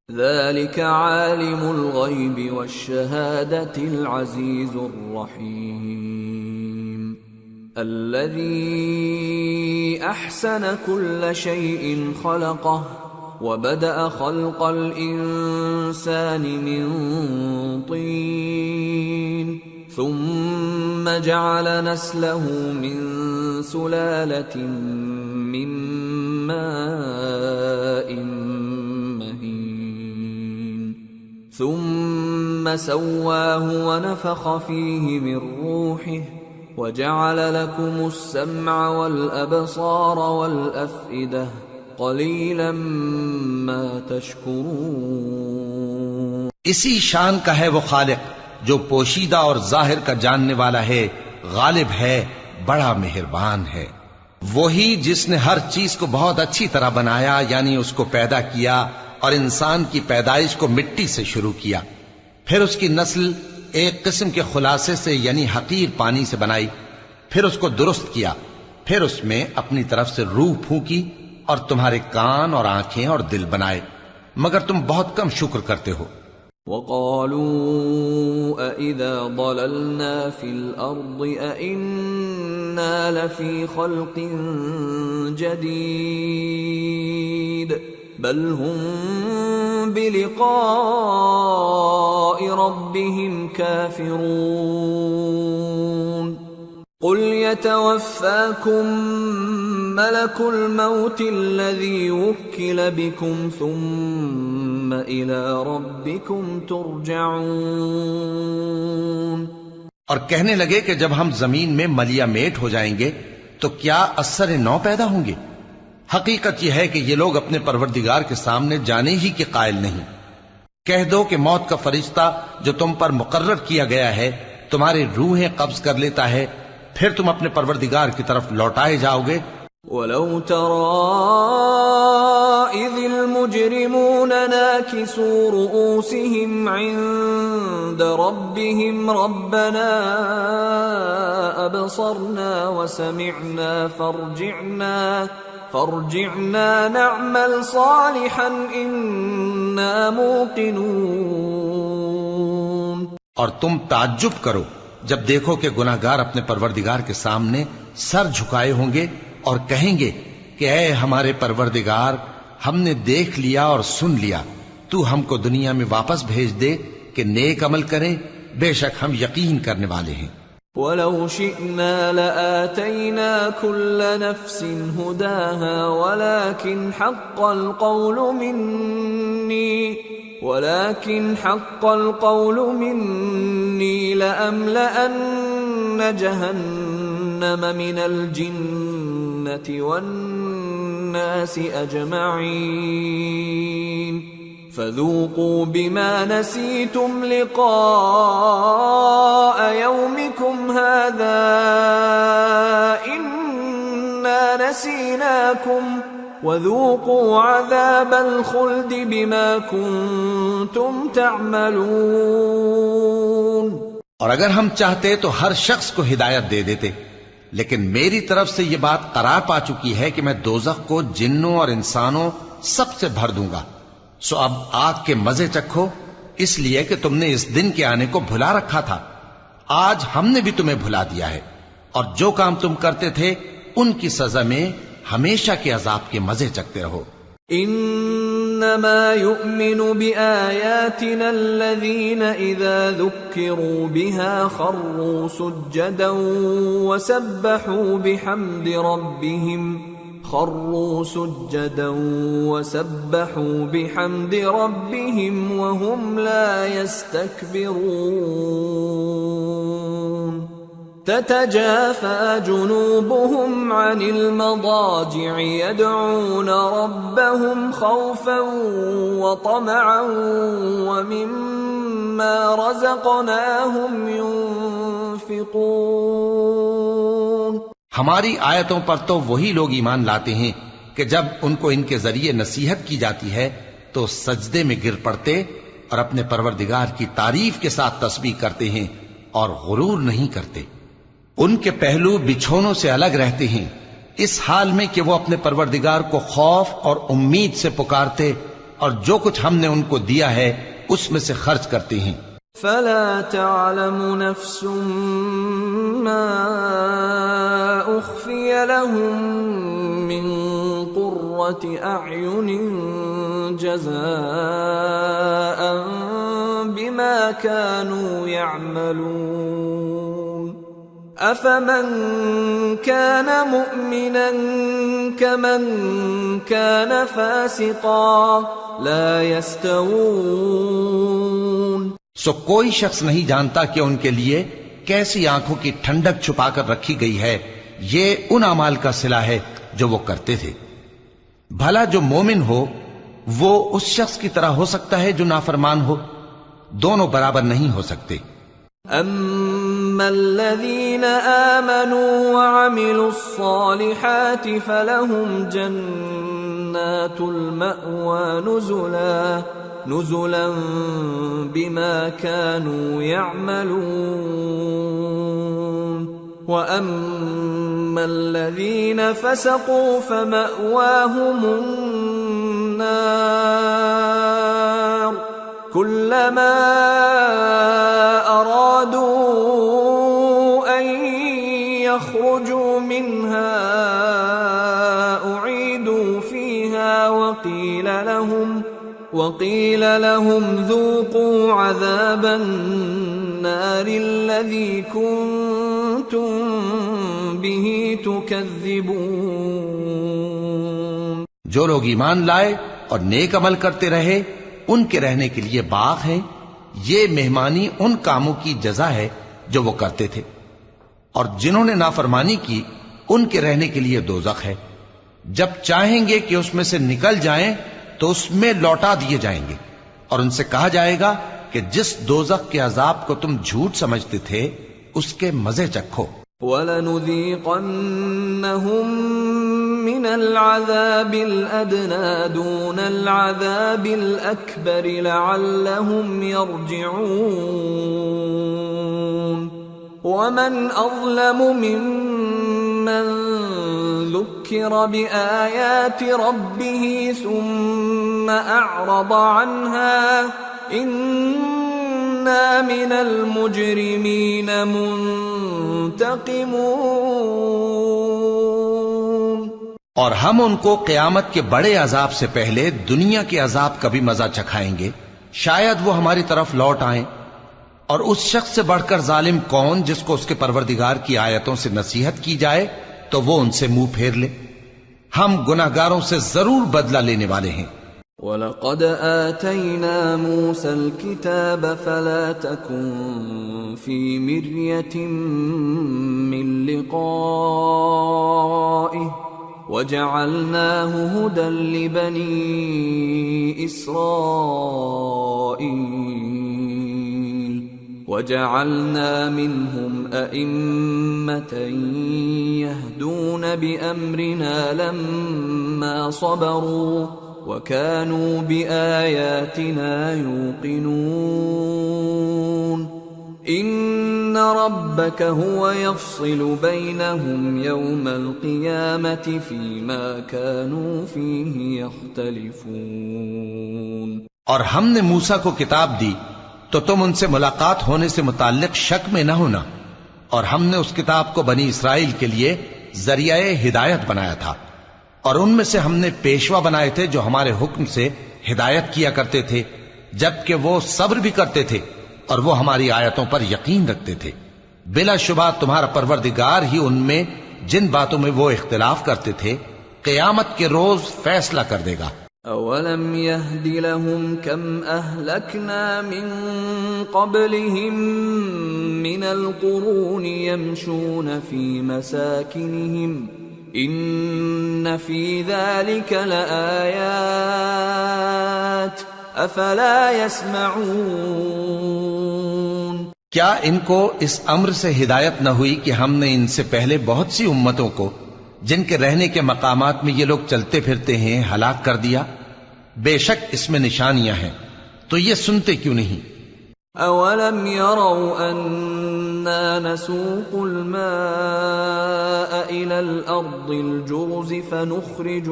ذلك عالم الغیب والشہادة العزیز الرحیم الذي احسن كل شيء خلقه وبدأ خلق الانسان من طین ثم جعل نسله من سلالة من ماء مهين ثم سواه ونفخ فيه من روحه وجعل لكم السمع والأبصار والأفئدة قليلا ما تشكرون.
اسی شان کا ہے وہ خالق جو پوشیدہ اور ظاہر کا جاننے والا ہے، غالب ہے، بڑا مہربان ہے۔ وہی جس نے ہر چیز کو بہت اچھی طرح بنایا، یعنی اس کو پیدا کیا، اور انسان کی پیدائش کو مٹی سے شروع کیا، پھر اس کی نسل ایک قسم کے خلاصے سے یعنی حقیر پانی سے بنائی، پھر اس کو درست کیا، پھر اس میں اپنی طرف سے روح پھونکی، اور تمہارے کان اور آنکھیں اور دل بنائے، مگر تم بہت کم شکر کرتے ہو۔
وَقَالُوا أَإِذَا ضَلَلْنَا فِي الْأَرْضِ أَإِنَّا لَفِي خَلْقٍ جَدِيدٍ بَلْ هُمْ بِلِقَاءِ رَبِّهِمْ كَافِرُونَ قُلْ يَتَوَفَّاكُمْ مَلَكُ الْمَوْتِ الَّذِي وُكِّلَ بِكُمْ ثُمَّ إِلَى رَبِّكُمْ تُرْجَعُونَ۔
اور کہنے لگے کہ جب ہم زمین میں ملیا میٹ ہو جائیں گے تو کیا اثر نو پیدا ہوں گے؟ حقیقت یہ ہے کہ یہ لوگ اپنے پروردگار کے سامنے جانے ہی کے قائل نہیں۔ کہہ دو کہ موت کا فرشتہ جو تم پر مقرر کیا گیا ہے تمہاری روحیں قبض کر لیتا ہے، پھر تم اپنے پروردگار کی طرف لوٹائے جاؤ گے۔
وَلَوْ تَرَىٰ إِذِ الْمُجْرِمُونَ نَاكِسُو رُءُوسِهِمْ عِندَ رَبِّهِمْ رَبَّنَا أَبْصَرْنَا وَسَمِعْنَا فَارْجِعْنَا نَعْمَلْ صَالِحًا إِنَّا مُوقِنُونَ۔
اور تم تعجب کرو جب دیکھو کہ گناہگار اپنے پروردگار کے سامنے سر جھکائے ہوں گے اور کہیں گے کہ اے ہمارے پروردگار، ہم نے دیکھ لیا اور سن لیا، تو ہم کو دنیا میں واپس بھیج دے کہ نیک عمل کریں، بے شک ہم یقین کرنے والے ہیں۔
وَلَوْ شِئْنَا لَآتَيْنَا كُلَّ نَفْسٍ هُدَاهَا وَلَكِنْ حَقَّ الْقَوْلُ مِنِّي لَأَمْلَأَنَّ جَهَنَّمَ مِنَ الْجِنَّةِ وَالنَّاسِ أَجْمَعِينَ فَذُوقُوا بِمَا نَسِيتُمْ لِقَاءَ يَوْمِكُمْ هَذَا إِنَّا نَسِينَاكُمْ وَذُوقُوا عَذَابَ الْخُلْدِ بِمَا كُنتُمْ تَعْمَلُونَ۔
اور اگر ہم چاہتے تو ہر شخص کو ہدایت دے دیتے، لیکن میری طرف سے یہ بات قرار پا چکی ہے کہ میں دوزخ کو جنوں اور انسانوں سب سے بھر دوں گا، سو اب آگ کے مزے چکھو، اس لیے کہ تم نے اس دن کے آنے کو بھلا رکھا تھا۔ آج ہم نے بھی تمہیں بھلا دیا ہے، اور جو کام تم کرتے تھے ان کی سزا میں ہمیشہ کے عذاب کے مزے چکتے رہو۔
انما يؤمن بآياتنا الذين اذا ذكروا بها خروا سجدا وسبحوا بحمد ربهم وهم لا يستكبرون تتجافى جنوبهم عن المضاجع يدعون ربهم خوفا وطمعا ومما رزقناهم ينفقون۔
ہماری آیتوں پر تو وہی لوگ ایمان لاتے ہیں کہ جب ان کو ان کے ذریعے نصیحت کی جاتی ہے تو سجدے میں گر پڑتے اور اپنے پروردگار کی تعریف کے ساتھ تسبیح کرتے ہیں اور غرور نہیں کرتے۔ ان کے پہلو بچھونوں سے الگ رہتے ہیں، اس حال میں کہ وہ اپنے پروردگار کو خوف اور امید سے پکارتے اور جو کچھ ہم نے ان کو دیا ہے اس میں سے خرچ کرتے ہیں۔
فلا تعلم نفس ما اخفي لهم من قرة اعين جزاء بما كانوا يعملون افمن كان مؤمنا كمن كان فاسقا لا يستوون۔
سو کوئی شخص نہیں جانتا کہ ان کے لیے کیسی آنکھوں کی ٹھنڈک چھپا کر رکھی گئی ہے، یہ ان اعمال کا صلہ ہے جو وہ کرتے تھے۔ بھلا جو مومن ہو وہ اس شخص کی طرح ہو سکتا ہے جو نافرمان ہو؟ دونوں برابر نہیں ہو سکتے۔
الذين آمنوا وعملوا الصالحات فلهم جنات المأوى نزلا بما كانوا يعملون وأما الذين فسقوا فمأواهم النار كلما أرادوا أن يخرجوا منها أعيدوا فيها وقيل لهم ذوقوا عذاب النار الذي كنتم به تكذبون۔
جو لوگ ایمان لائے اور نیک عمل کرتے رہے ان کے رہنے کے لیے باغ ہیں، یہ مہمانی ان کاموں کی جزا ہے جو وہ کرتے تھے، اور جنہوں نے نافرمانی کی ان کے رہنے کے لیے دوزخ ہے، جب چاہیں گے کہ اس میں سے نکل جائیں تو اس میں لوٹا دیے جائیں گے، اور ان سے کہا جائے گا کہ جس دوزخ کے عذاب کو تم جھوٹ سمجھتے تھے اس کے مزے چکھو۔
وَلَنُذِيقَنَّهُم مِّنَ الْعَذَابِ الْأَدْنَىٰ دُونَ الْعَذَابِ الْأَكْبَرِ لَعَلَّهُمْ يَرْجِعُونَ وَمَنْ أَظْلَمُ مِمَّن ذُكِّرَ بِآيَاتِ رَبِّهِ ثُمَّ أَعْرَضَ عَنْهَا إِنَّا مِنَ الْمُجْرِمِينَ مُنْتَقِمُونَ۔
اور ہم ان کو قیامت کے بڑے عذاب سے پہلے دنیا کے عذاب کا بھی مزہ چکھائیں گے، شاید وہ ہماری طرف لوٹ آئیں۔ اور اس شخص سے بڑھ کر ظالم کون جس کو اس کے پروردگار کی آیتوں سے نصیحت کی جائے تو وہ ان سے منہ پھیر لے۔ ہم گناہگاروں سے ضرور بدلہ لینے والے ہیں۔
وَلَقَدْ آتَيْنَا مُوسَى الْكِتَابَ فَلَا تَكُنْ فِي مِرْيَةٍ مِّن لِقَائِهِ وَجَعَلْنَاهُ هُدًى لِبَنِي إِسْرَائِيلَ وَجَعَلْنَا مِنْهُمْ أَئِمَّةً يَهْدُونَ بِأَمْرِنَا لَمَّا صَبَرُوا وَكَانُوا بِآيَاتِنَا يُوقِنُونَ۔ إِنَّ رَبَّكَ هُوَ يَفْصِلُ بَيْنَهُمْ يَوْمَ الْقِيَامَةِ فِيمَا كَانُوا فِيهِ يَخْتَلِفُونَ۔
اور ہم نے موسیٰ کو کتاب دی تو تم ان سے ملاقات ہونے سے متعلق شک میں نہ ہونا، اور ہم نے اس کتاب کو بنی اسرائیل کے لیے ذریعہ ہدایت بنایا تھا، اور ان میں سے ہم نے پیشوا بنائے تھے جو ہمارے حکم سے ہدایت کیا کرتے تھے، جبکہ وہ صبر بھی کرتے تھے اور وہ ہماری آیتوں پر یقین رکھتے تھے۔ بلا شبہ تمہارا پروردگار ہی ان میں جن باتوں میں وہ اختلاف کرتے تھے قیامت کے روز فیصلہ کر دے گا۔
أَوَلَمْ يَهْدِ لَهُمْ كَمْ أَهْلَكْنَا مِنْ قَبْلِهِمْ مِنَ الْقُرُونِ يَمْشُونَ فِي مَسَاكِنِهِمْ إِنَّ فِي ذَلِكَ لَآيَاتٍ أَفَلَا يَسْمَعُونَ۔
کیا ان کو اس امر سے ہدایت نہ ہوئی کہ ہم نے ان سے پہلے بہت سی امتوں کو جن کے رہنے کے مقامات میں یہ لوگ چلتے پھرتے ہیں ہلاک کر دیا؟ بے شک اس میں نشانیاں ہیں، تو یہ سنتے کیوں نہیں؟
أَوَلَمْ يَرَوْا أَنَّا نَسُوقُ الْمَاءَ إِلَى الْأَرْضِ الْجُرُزِ فنخرج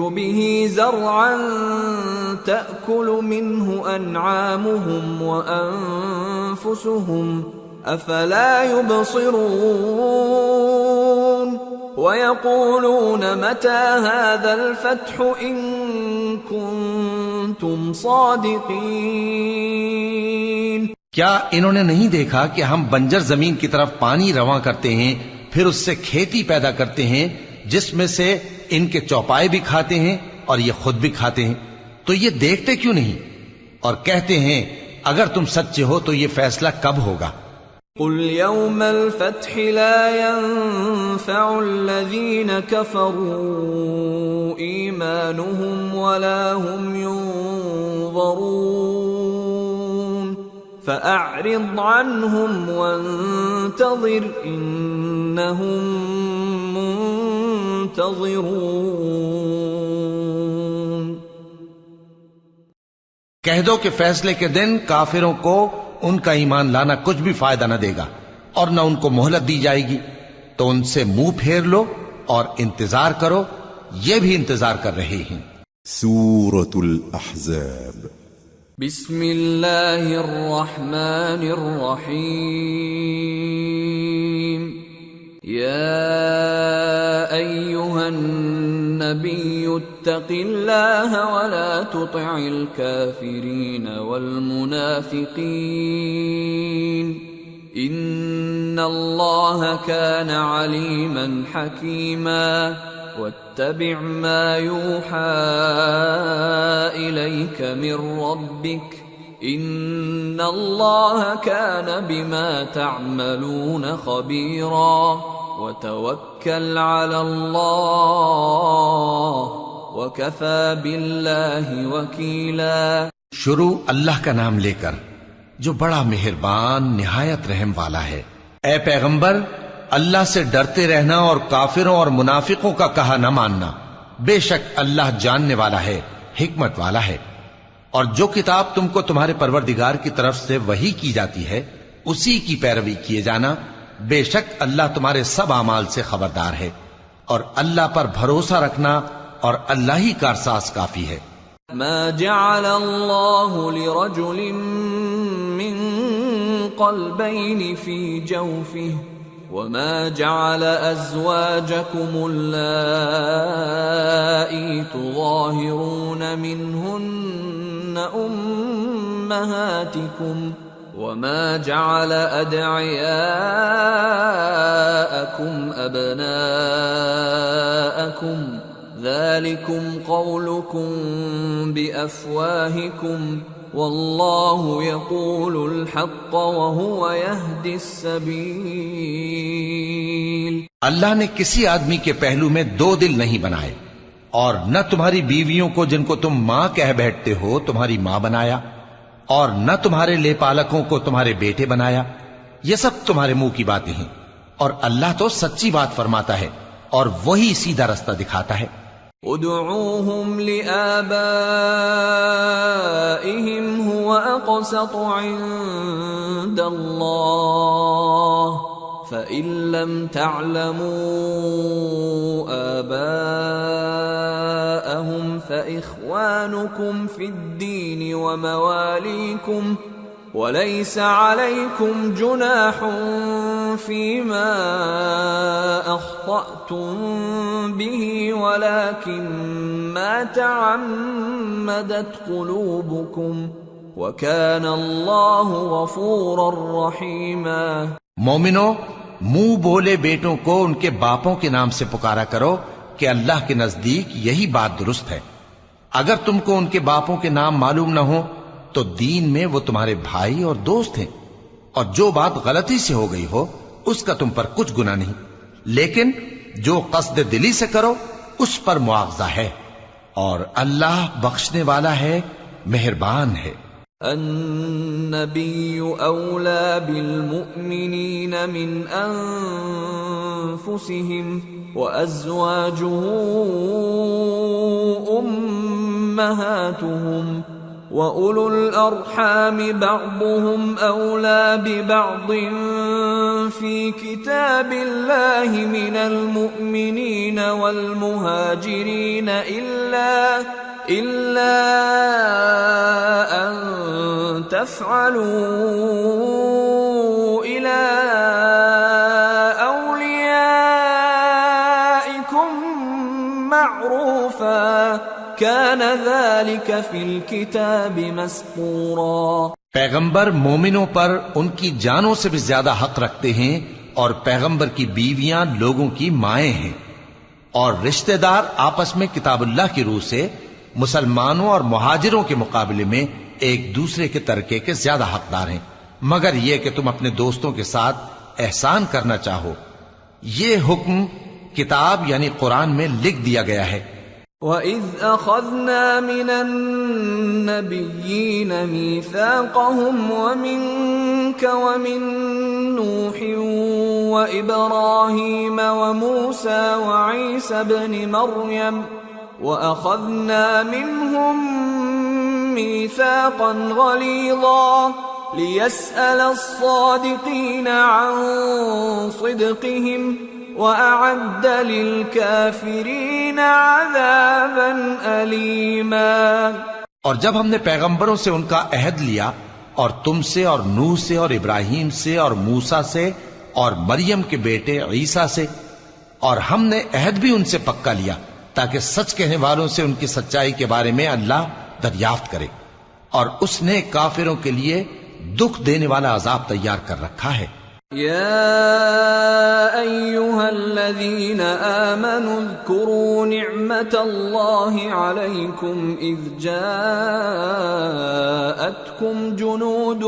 به زرعا تأكل منه أنعامهم وأنفسهم أفلا يبصرون ويقولون متى هذا الفتح إن كنتم صادقين۔
کیا انہوں نے نہیں دیکھا کہ ہم بنجر زمین کی طرف پانی رواں کرتے ہیں، پھر اس سے کھیتی پیدا کرتے ہیں جس میں سے ان کے چوپائے بھی کھاتے ہیں اور یہ خود بھی کھاتے ہیں، تو یہ دیکھتے کیوں نہیں اور کہتے ہیں اگر تم سچے ہو تو یہ فیصلہ کب ہوگا؟
قل يوم الفتح لا ينفع الذين كفروا إيمانهم ولا هم ينظرون فأعرض عنهم وانتظر إنهم منتظرون۔
کہہ دو کہ فیصلے کے دن کافروں کو ان کا ایمان لانا کچھ بھی فائدہ نہ دے گا اور نہ ان کو مہلت دی جائے گی، تو ان سے منہ پھیر لو اور انتظار کرو، یہ بھی انتظار کر رہے ہیں۔
سورة الأحزاب
بسم اللہ الرحمن الرحیم۔ یا ایہا النبی اتق اللہ ولا تطع الكافرین والمنافقین ان اللہ کان علیما حکیما واتبع ما يوحى إليك من ربك إن الله كان بما تعملون خبيرا وتوكل على الله وكفى بالله وكيلا۔
شروع اللہ کا نام لے کر جو بڑا مہربان نہایت رحم والا ہے۔ اے پیغمبر، اللہ سے ڈرتے رہنا اور کافروں اور منافقوں کا کہا نہ ماننا، بے شک اللہ جاننے والا ہے، حکمت والا ہے۔ اور جو کتاب تم کو تمہارے پروردگار کی طرف سے وحی کی جاتی ہے اسی کی پیروی کیے جانا، بے شک اللہ تمہارے سب اعمال سے خبردار ہے، اور اللہ پر بھروسہ رکھنا اور اللہ ہی کارساز کافی ہے۔
ما جعل اللہ لرجل من قلبین فی جوفہ وما جعل أزواجكم اللائي تظاهرون منهن أمهاتكم وما جعل أدعياءكم أبناءكم ذلكم قولكم بأفواهكم واللہ یقول الحق وہو یہدی السبیل۔
اللہ نے کسی آدمی کے پہلو میں دو دل نہیں بنائے، اور نہ تمہاری بیویوں کو جن کو تم ماں کہہ بیٹھتے ہو تمہاری ماں بنایا، اور نہ تمہارے لے پالکوں کو تمہارے بیٹے بنایا۔ یہ سب تمہارے منہ کی باتیں ہیں، اور اللہ تو سچی بات فرماتا ہے اور وہی سیدھا رستہ دکھاتا ہے۔
ادعوهم لآبائهم هو أقسط عند الله فإن لم تعلموا آباءهم فإخوانكم في الدين ومواليكم وليس عليكم جناح فيما أخطأتم به ولكن ما تعمدت قلوبكم وكان الله غفورا رحيما۔
مومنو، منہ بولے بیٹوں کو ان کے باپوں کے نام سے پکارا کرو کہ اللہ کے نزدیک یہی بات درست ہے۔ اگر تم کو ان کے باپوں کے نام معلوم نہ ہو تو دین میں وہ تمہارے بھائی اور دوست ہیں، اور جو بات غلطی سے ہو گئی ہو اس کا تم پر کچھ گناہ نہیں، لیکن جو قصد دلی سے کرو اس پر مواخذہ ہے، اور اللہ بخشنے والا ہے، مہربان ہے۔
النبی اولی بالمؤمنین من انفسهم وازواجه امہاتهم وَأُولُو الْأَرْحَامِ بَعْضُهُمْ أَوْلَى بِبَعْضٍ فِي كِتَابِ اللَّهِ مِنَ الْمُؤْمِنِينَ وَالْمُهَاجِرِينَ إِلَّا أَن تَفْعَلُوا إِلَى أَوْلِيَائِكُمْ مَعْرُوفًا كَانَ ذَلِكَ فِي الْكِتَابِ مَسْطُورًا۔
پیغمبر مومنوں پر ان کی جانوں سے بھی زیادہ حق رکھتے ہیں، اور پیغمبر کی بیویاں لوگوں کی مائیں ہیں، اور رشتہ دار آپس میں کتاب اللہ کی روح سے مسلمانوں اور مہاجروں کے مقابلے میں ایک دوسرے کے ترکے کے زیادہ حقدار ہیں، مگر یہ کہ تم اپنے دوستوں کے ساتھ احسان کرنا چاہو۔ یہ حکم کتاب یعنی قرآن میں لکھ دیا گیا ہے۔
وَإِذْ أَخَذْنَا مِنَ النَّبِيِّينَ مِيثَاقَهُمْ وَمِنكَ وَمِن نُّوحٍ وَإِبْرَاهِيمَ وَمُوسَى وَعِيسَى ابْنِ مَرْيَمَ وَأَخَذْنَا مِنْهُم مِّيثَاقًا غَلِيظًا لِيَسْأَلَ الصَّادِقِينَ عَن صِدْقِهِمْ وَأَعَدَّ لِلْكَافِرِينَ عَذَابًا أَلِيمًا۔
اور جب ہم نے پیغمبروں سے ان کا عہد لیا اور تم سے اور نوح سے اور ابراہیم سے اور موسیٰ سے اور مریم کے بیٹے عیسیٰ سے، اور ہم نے عہد بھی ان سے پکا لیا تاکہ سچ کہنے والوں سے ان کی سچائی کے بارے میں اللہ دریافت کرے، اور اس نے کافروں کے لیے دکھ دینے والا عذاب تیار کر رکھا ہے۔
يا أيها الذين آمنوا اذكروا نعمة الله عليكم إذ جاءتكم جنود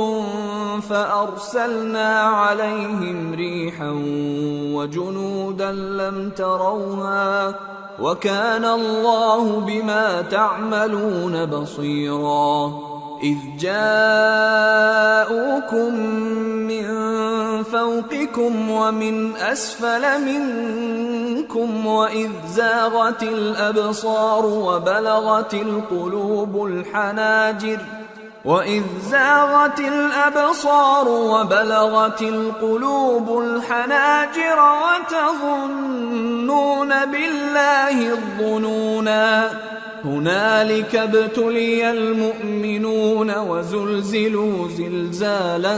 فأرسلنا عليهم ريحا وجنودا لم تروها وكان الله بما تعملون بصيرا إذ جاءوكم من فوقكم ومن أسفل منكم وإذ زاغت الأبصار وبلغت القلوب الحناجر وتظنون بالله الظنونا هنالك ابتلي المؤمنون وزلزلوا زلزالا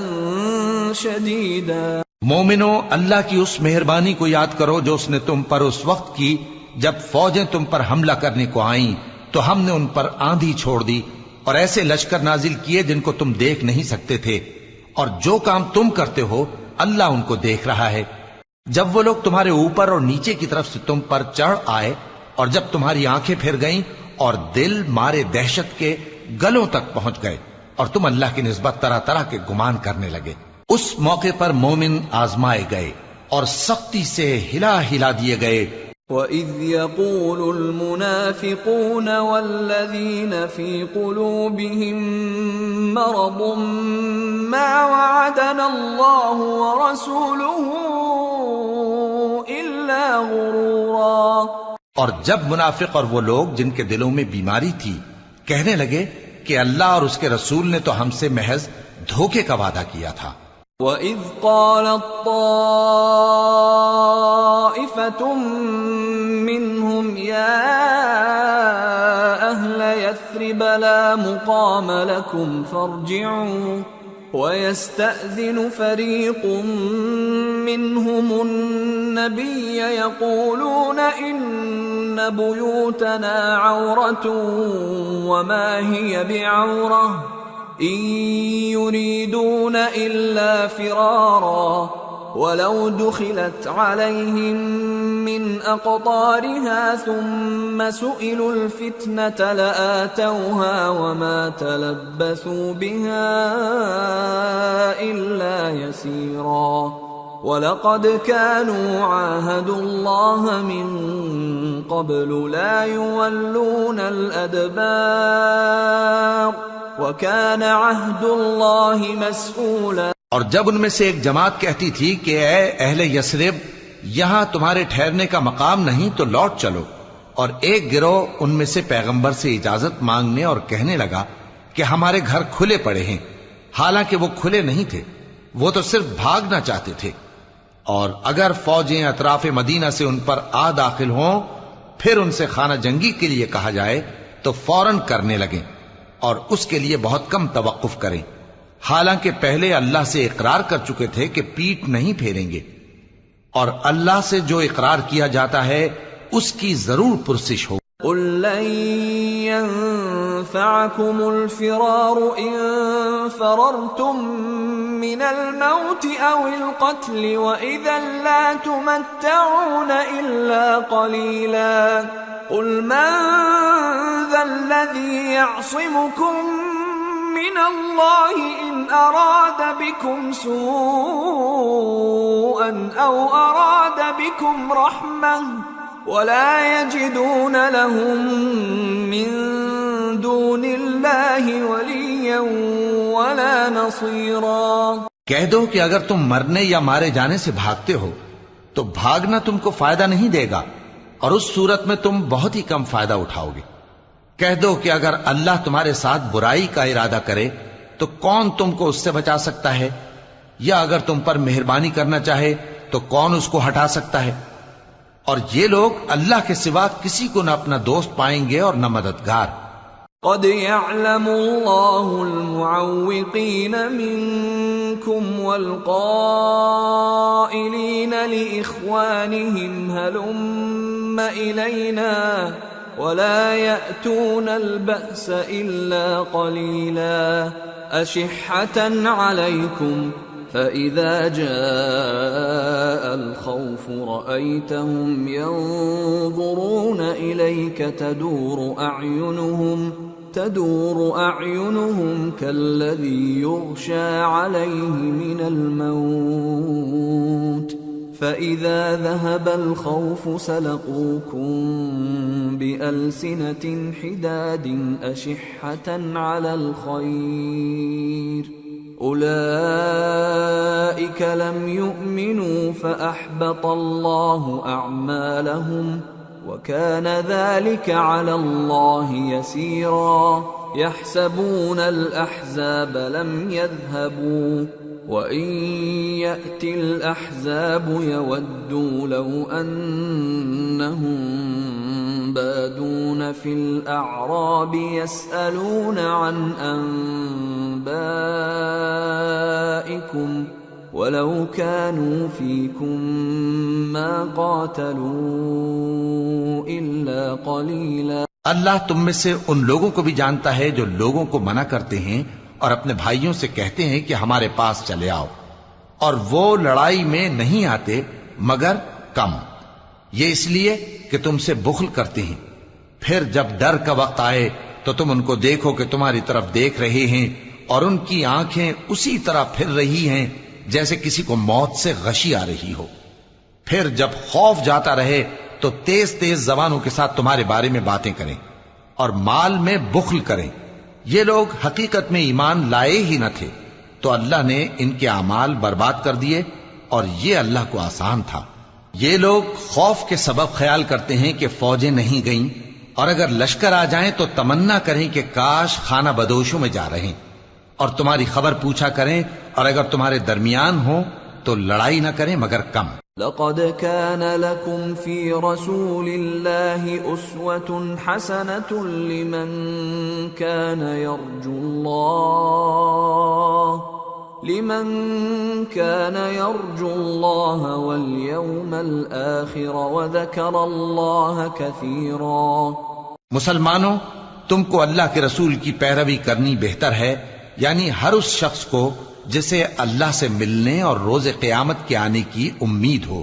شديدا۔
مومنو، اللہ کی اس مہربانی کو یاد کرو جو اس نے تم پر اس وقت کی جب فوجیں تم پر حملہ کرنے کو آئیں تو ہم نے ان پر آندھی چھوڑ دی اور ایسے لشکر نازل کیے جن کو تم دیکھ نہیں سکتے تھے، اور جو کام تم کرتے ہو اللہ ان کو دیکھ رہا ہے۔ جب وہ لوگ تمہارے اوپر اور نیچے کی طرف سے تم پر چڑھ آئے اور جب تمہاری آنکھیں پھر گئیں اور دل مارے دہشت کے گلوں تک پہنچ گئے اور تم اللہ کی نسبت طرح طرح کے گمان کرنے لگے، اس موقع پر مومن آزمائے گئے اور سختی سے ہلا ہلا دیے گئے۔
وَإِذْ يَقُولُ الْمُنَافِقُونَ وَالَّذِينَ فِي قُلُوبِهِم مَّرَضٌ مَّا وَعَدَنَا اللَّهُ وَرَسُولُهُ إِلَّا غُرُورًا۔
اور جب منافق اور وہ لوگ جن کے دلوں میں بیماری تھی کہنے لگے کہ اللہ اور اس کے رسول نے تو ہم سے محض دھوکے کا وعدہ کیا تھا۔
وَإِذْ قَالَتْ طَائِفَةٌ مِّنْهُمْ يَا أَهْلَ يَثْرِبَ لَا مُقَامَ لَكُمْ فَارْجِعُوا وَيَسْتَأْذِنُ فَرِيقٌ مِّنْهُمُ النَّبِيَّ يَقُولُونَ إِنَّ بُيُوتَنَا عَوْرَةٌ وَمَا هِيَ بِعَوْرَةٍ إِن يُرِيدُونَ إِلَّا فِرَارًا وَلَوْ دُخِلَتْ عَلَيْهِم مِّنْ أَقْطَارِهَا ثُمَّ سُئِلُوا الْفِتْنَةَ لَآتَوْهَا وَمَا تَلَبَّثُوا بِهَا إِلَّا يَسِيرًا وَلَقَدْ كَانُوا عَاهَدُوا اللَّهَ مِن قَبْلُ لَا يُوَلُّونَ الْأَدْبَارَ وَكَانَ عَهْدُ اللَّهِ مَسْئُولًا۔
اور جب ان میں سے ایک جماعت کہتی تھی کہ اے اہل یثرب، یہاں تمہارے ٹھہرنے کا مقام نہیں تو لوٹ چلو، اور ایک گروہ ان میں سے پیغمبر سے اجازت مانگنے اور کہنے لگا کہ ہمارے گھر کھلے پڑے ہیں، حالانکہ وہ کھلے نہیں تھے، وہ تو صرف بھاگنا چاہتے تھے، اور اگر فوجیں اطراف مدینہ سے ان پر آ داخل ہوں پھر ان سے خانہ جنگی کے لیے کہا جائے تو فوراً کرنے لگیں اور اس کے لیے بہت کم توقف کریں، حالانکہ پہلے اللہ سے اقرار کر چکے تھے کہ پیٹ نہیں پھیریں گے، اور اللہ سے جو اقرار کیا جاتا ہے اس کی ضرور پرسش ہو۔
قُل لَّن يَنفَعَكُمُ الْفِرَارُ إِن فَرَرْتُم مِّنَ الْمَوْتِ أَوِ الْقَتْلِ وَإِذًا لَّا تُمَتَّعُونَ إِلَّا قَلِيلًا قُلْ مَن ذَا الَّذِي يَعْصِمُكُم مِّنَ اللَّهِ إِنْ أَرَادَ بِكُمْ سُوءًا أَوْ أَرَادَ بِكُمْ رَحْمَةً ولا يجدون لهم من دون الله وليا ولا نصيرا۔
کہہ دو کہ اگر تم مرنے یا مارے جانے سے بھاگتے ہو تو بھاگنا تم کو فائدہ نہیں دے گا، اور اس صورت میں تم بہت ہی کم فائدہ اٹھاؤ گے۔ کہہ دو کہ اگر اللہ تمہارے ساتھ برائی کا ارادہ کرے تو کون تم کو اس سے بچا سکتا ہے، یا اگر تم پر مہربانی کرنا چاہے تو کون اس کو ہٹا سکتا ہے؟ اور یہ لوگ اللہ کے سوا کسی کو نہ اپنا دوست پائیں گے اور نہ مددگار۔
قد يعلم الله المعوقين منكم والقائلين لإخوانهم هلم إلينا ولا يأتون البأس إلا قليلا أشحة عليكم فإذا جاء الخوف رأيتهم ينظرون إليك تدور أعينهم كالذي يغشى عليه من الموت فإذا ذهب الخوف سلقوكم بألسنة حداد أشحة على الخير أولئك لم يؤمنوا فأحبط الله أعمالهم وكان ذلك على الله يسيرا يحسبون الأحزاب لم يذهبوا وإن يأتي الأحزاب يودوا لو أنهم بادون في الأعراب يسألون عن أنبائكم ولو كانوا فيكم ما قاتلوا إلا قليلا۔
اللہ تم میں سے ان لوگوں کو بھی جانتا ہے جو لوگوں کو منع کرتے ہیں اور اپنے بھائیوں سے کہتے ہیں کہ ہمارے پاس چلے آؤ، اور وہ لڑائی میں نہیں آتے مگر کم، یہ اس لیے کہ تم سے بخل کرتے ہیں۔ پھر جب ڈر کا وقت آئے تو تم ان کو دیکھو کہ تمہاری طرف دیکھ رہے ہیں اور ان کی آنکھیں اسی طرح پھر رہی ہیں جیسے کسی کو موت سے غشی آ رہی ہو۔ پھر جب خوف جاتا رہے تو تیز تیز زبانوں کے ساتھ تمہارے بارے میں باتیں کریں اور مال میں بخل کریں۔ یہ لوگ حقیقت میں ایمان لائے ہی نہ تھے، تو اللہ نے ان کے اعمال برباد کر دیے، اور یہ اللہ کو آسان تھا۔ یہ لوگ خوف کے سبب خیال کرتے ہیں کہ فوجیں نہیں گئیں، اور اگر لشکر آ جائیں تو تمنا کریں کہ کاش خانہ بدوشوں میں جا رہے، اور تمہاری خبر پوچھا کریں، اور اگر تمہارے درمیان ہو تو لڑائی نہ کریں مگر کم۔
لقد كان لكم في رسول الله أسوة حسنة لمن كان يرجو الله واليوم الآخر وذكر الله كثيرا۔
مسلمانوں، تم کو اللہ کے رسول کی پیروی کرنی بہتر ہے، یعنی ہر اس شخص کو جسے اللہ سے ملنے اور روز قیامت کے آنے کی امید ہو،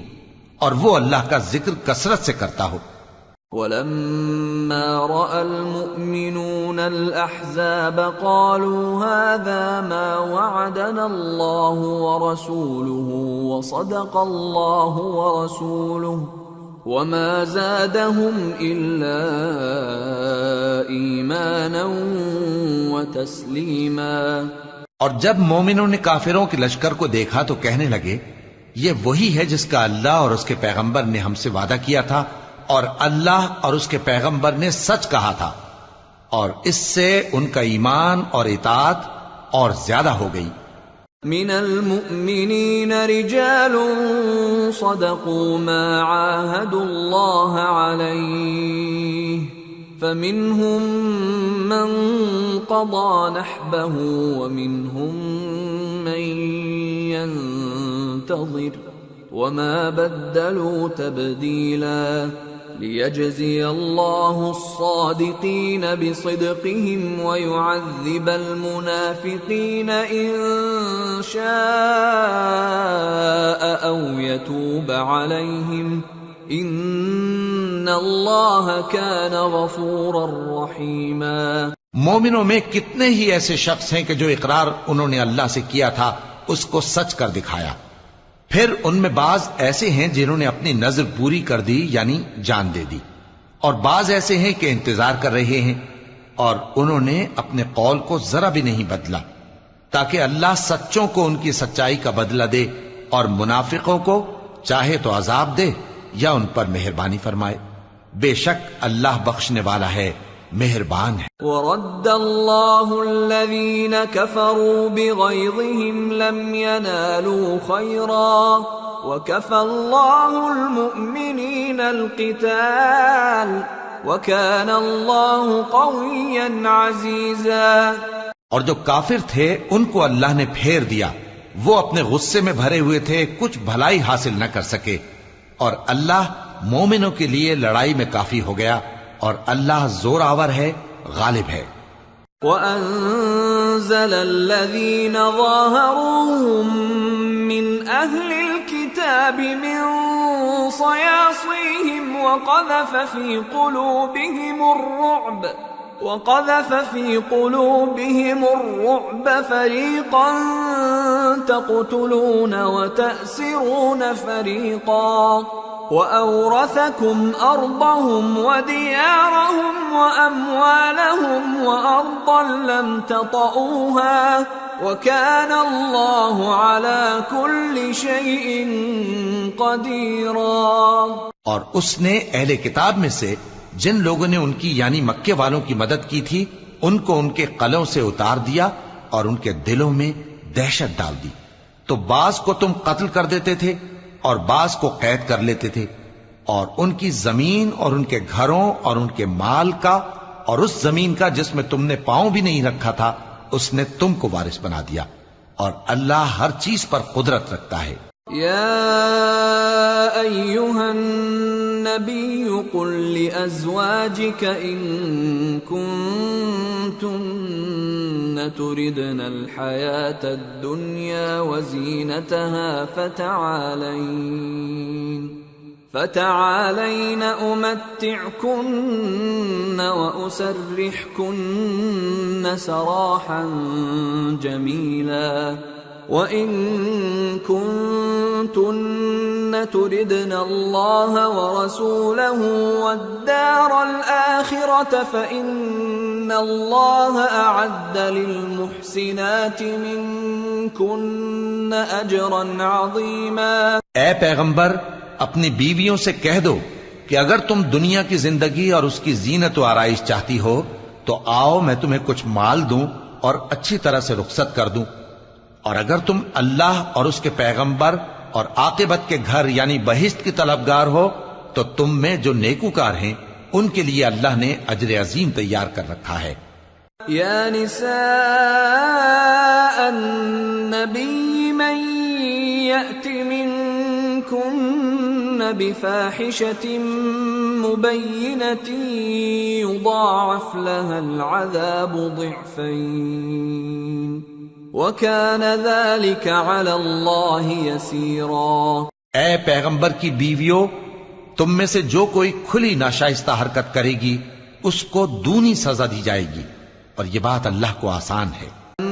اور وہ اللہ کا ذکر کثرت سے کرتا ہو۔
وَلَمَّا رَأَى الْمُؤْمِنُونَ الْأَحْزَابَ قَالُوا هَذَا مَا وَعَدَنَا اللَّهُ وَرَسُولُهُ وَصَدَقَ اللَّهُ وَرَسُولُهُ وَمَا زَادَهُمْ إِلَّا إِيمَانًا وَتَسْلِيمًا۔
اور جب مومنوں نے کافروں کے لشکر کو دیکھا تو کہنے لگے، یہ وہی ہے جس کا اللہ اور اس کے پیغمبر نے ہم سے وعدہ کیا تھا، اور اللہ اور اس کے پیغمبر نے سچ کہا تھا، اور اس سے ان کا ایمان اور اطاعت اور زیادہ ہو گئی۔
من المؤمنین رجال صدقوا ما عاهدوا الله عليه فمنهم من قضى نحبه ومنهم من ينتظر وما بدلوا تبديلا ليجزي الله الصادقين بصدقهم ويعذب المنافقين إن شاء أو يتوب عليهم إن الله كان غفورا رحيما۔
مومنوں میں کتنے ہی ایسے شخص ہیں کہ جو اقرار انہوں نے اللہ سے کیا تھا اس کو سچ کر دکھایا، پھر ان میں بعض ایسے ہیں جنہوں نے اپنی نظر پوری کر دی یعنی جان دے دی، اور بعض ایسے ہیں کہ انتظار کر رہے ہیں، اور انہوں نے اپنے قول کو ذرا بھی نہیں بدلا، تاکہ اللہ سچوں کو ان کی سچائی کا بدلہ دے اور منافقوں کو چاہے تو عذاب دے یا ان پر مہربانی فرمائے۔ بے شک اللہ بخشنے والا ہے، مہربان ہے۔
ورد اللہ الذین کفروا بغیظہم لم ینالوا خیرا وکفى اللہ المؤمنین القتال وکان اللہ قویا عزیزا۔
اور جو کافر تھے ان کو اللہ نے پھیر دیا، وہ اپنے غصے میں بھرے ہوئے تھے، کچھ بھلائی حاصل نہ کر سکے، اور اللہ مومنوں کے لیے لڑائی میں کافی ہو گیا، اور اللہ زور آور ہے، غالب ہے۔
وَأَنزَلَ الَّذِينَ ظَاهَرُوهُم مِّنْ أَهْلِ الْكِتَابِ مِنْ صَيَاصِيهِمْ وَقَذَفَ فِي قُلُوبِهِمُ الرُّعْبَ فَرِيقًا تَقْتُلُونَ وَتَأْسِرُونَ فَرِيقًا وَأَوْرَثَكُمْ أَرْضَهُمْ وَدِيَارَهُمْ وَأَمْوَالَهُمْ وَأَرْضًا لَمْ تَطَئُوهَا وَكَانَ اللَّهُ عَلَى كُلِّ شَيْءٍ قَدِيرًا۔
اور اس نے اہل کتاب میں سے جن لوگوں نے ان کی یعنی مکے والوں کی مدد کی تھی، ان کو ان کے قلعوں سے اتار دیا اور ان کے دلوں میں دہشت ڈال دی، تو بعض کو تم قتل کر دیتے تھے اور بعض کو قید کر لیتے تھے، اور ان کی زمین اور ان کے گھروں اور ان کے مال کا اور اس زمین کا جس میں تم نے پاؤں بھی نہیں رکھا تھا اس نے تم کو وارث بنا دیا، اور اللہ ہر چیز پر قدرت رکھتا ہے۔
یا ایھا النبی قل لأزواجک ان کنتن تردن الحیاة الدنیا وزینتها فتعالین امتعکن واسرحکن سراحا جمیلا وَإِن كُنتُنَّ تُرِدْنَ اللَّهَ وَرَسُولَهُ وَالدَّارَ الْآخِرَةَ فَإِنَّ اللَّهَ أَعَدَّ لِلْمُحْسِنَاتِ مِنكُنَّ أَجْرًا عَظِيمًا۔
اے پیغمبر اپنی بیویوں سے کہہ دو کہ اگر تم دنیا کی زندگی اور اس کی زینت و آرائش چاہتی ہو تو آؤ میں تمہیں کچھ مال دوں اور اچھی طرح سے رخصت کر دوں، اور اگر تم اللہ اور اس کے پیغمبر اور عاقبت کے گھر یعنی بہشت کی طلبگار ہو تو تم میں جو نیکوکار ہیں ان کے لیے اللہ نے اجر عظیم تیار کر رکھا ہے۔
یا نساء النبی من یأت منکن بفاحشة مبینة یضاعف لها العذاب ضعفین وَكَانَ ذَلِكَ عَلَى اللَّهِ يَسِيرًا۔
اے پیغمبر کی بیویوں، تم میں سے جو کوئی کھلی ناشائستہ حرکت کرے گی اس کو دونی سزا دی جائے گی، اور یہ بات اللہ کو آسان ہے۔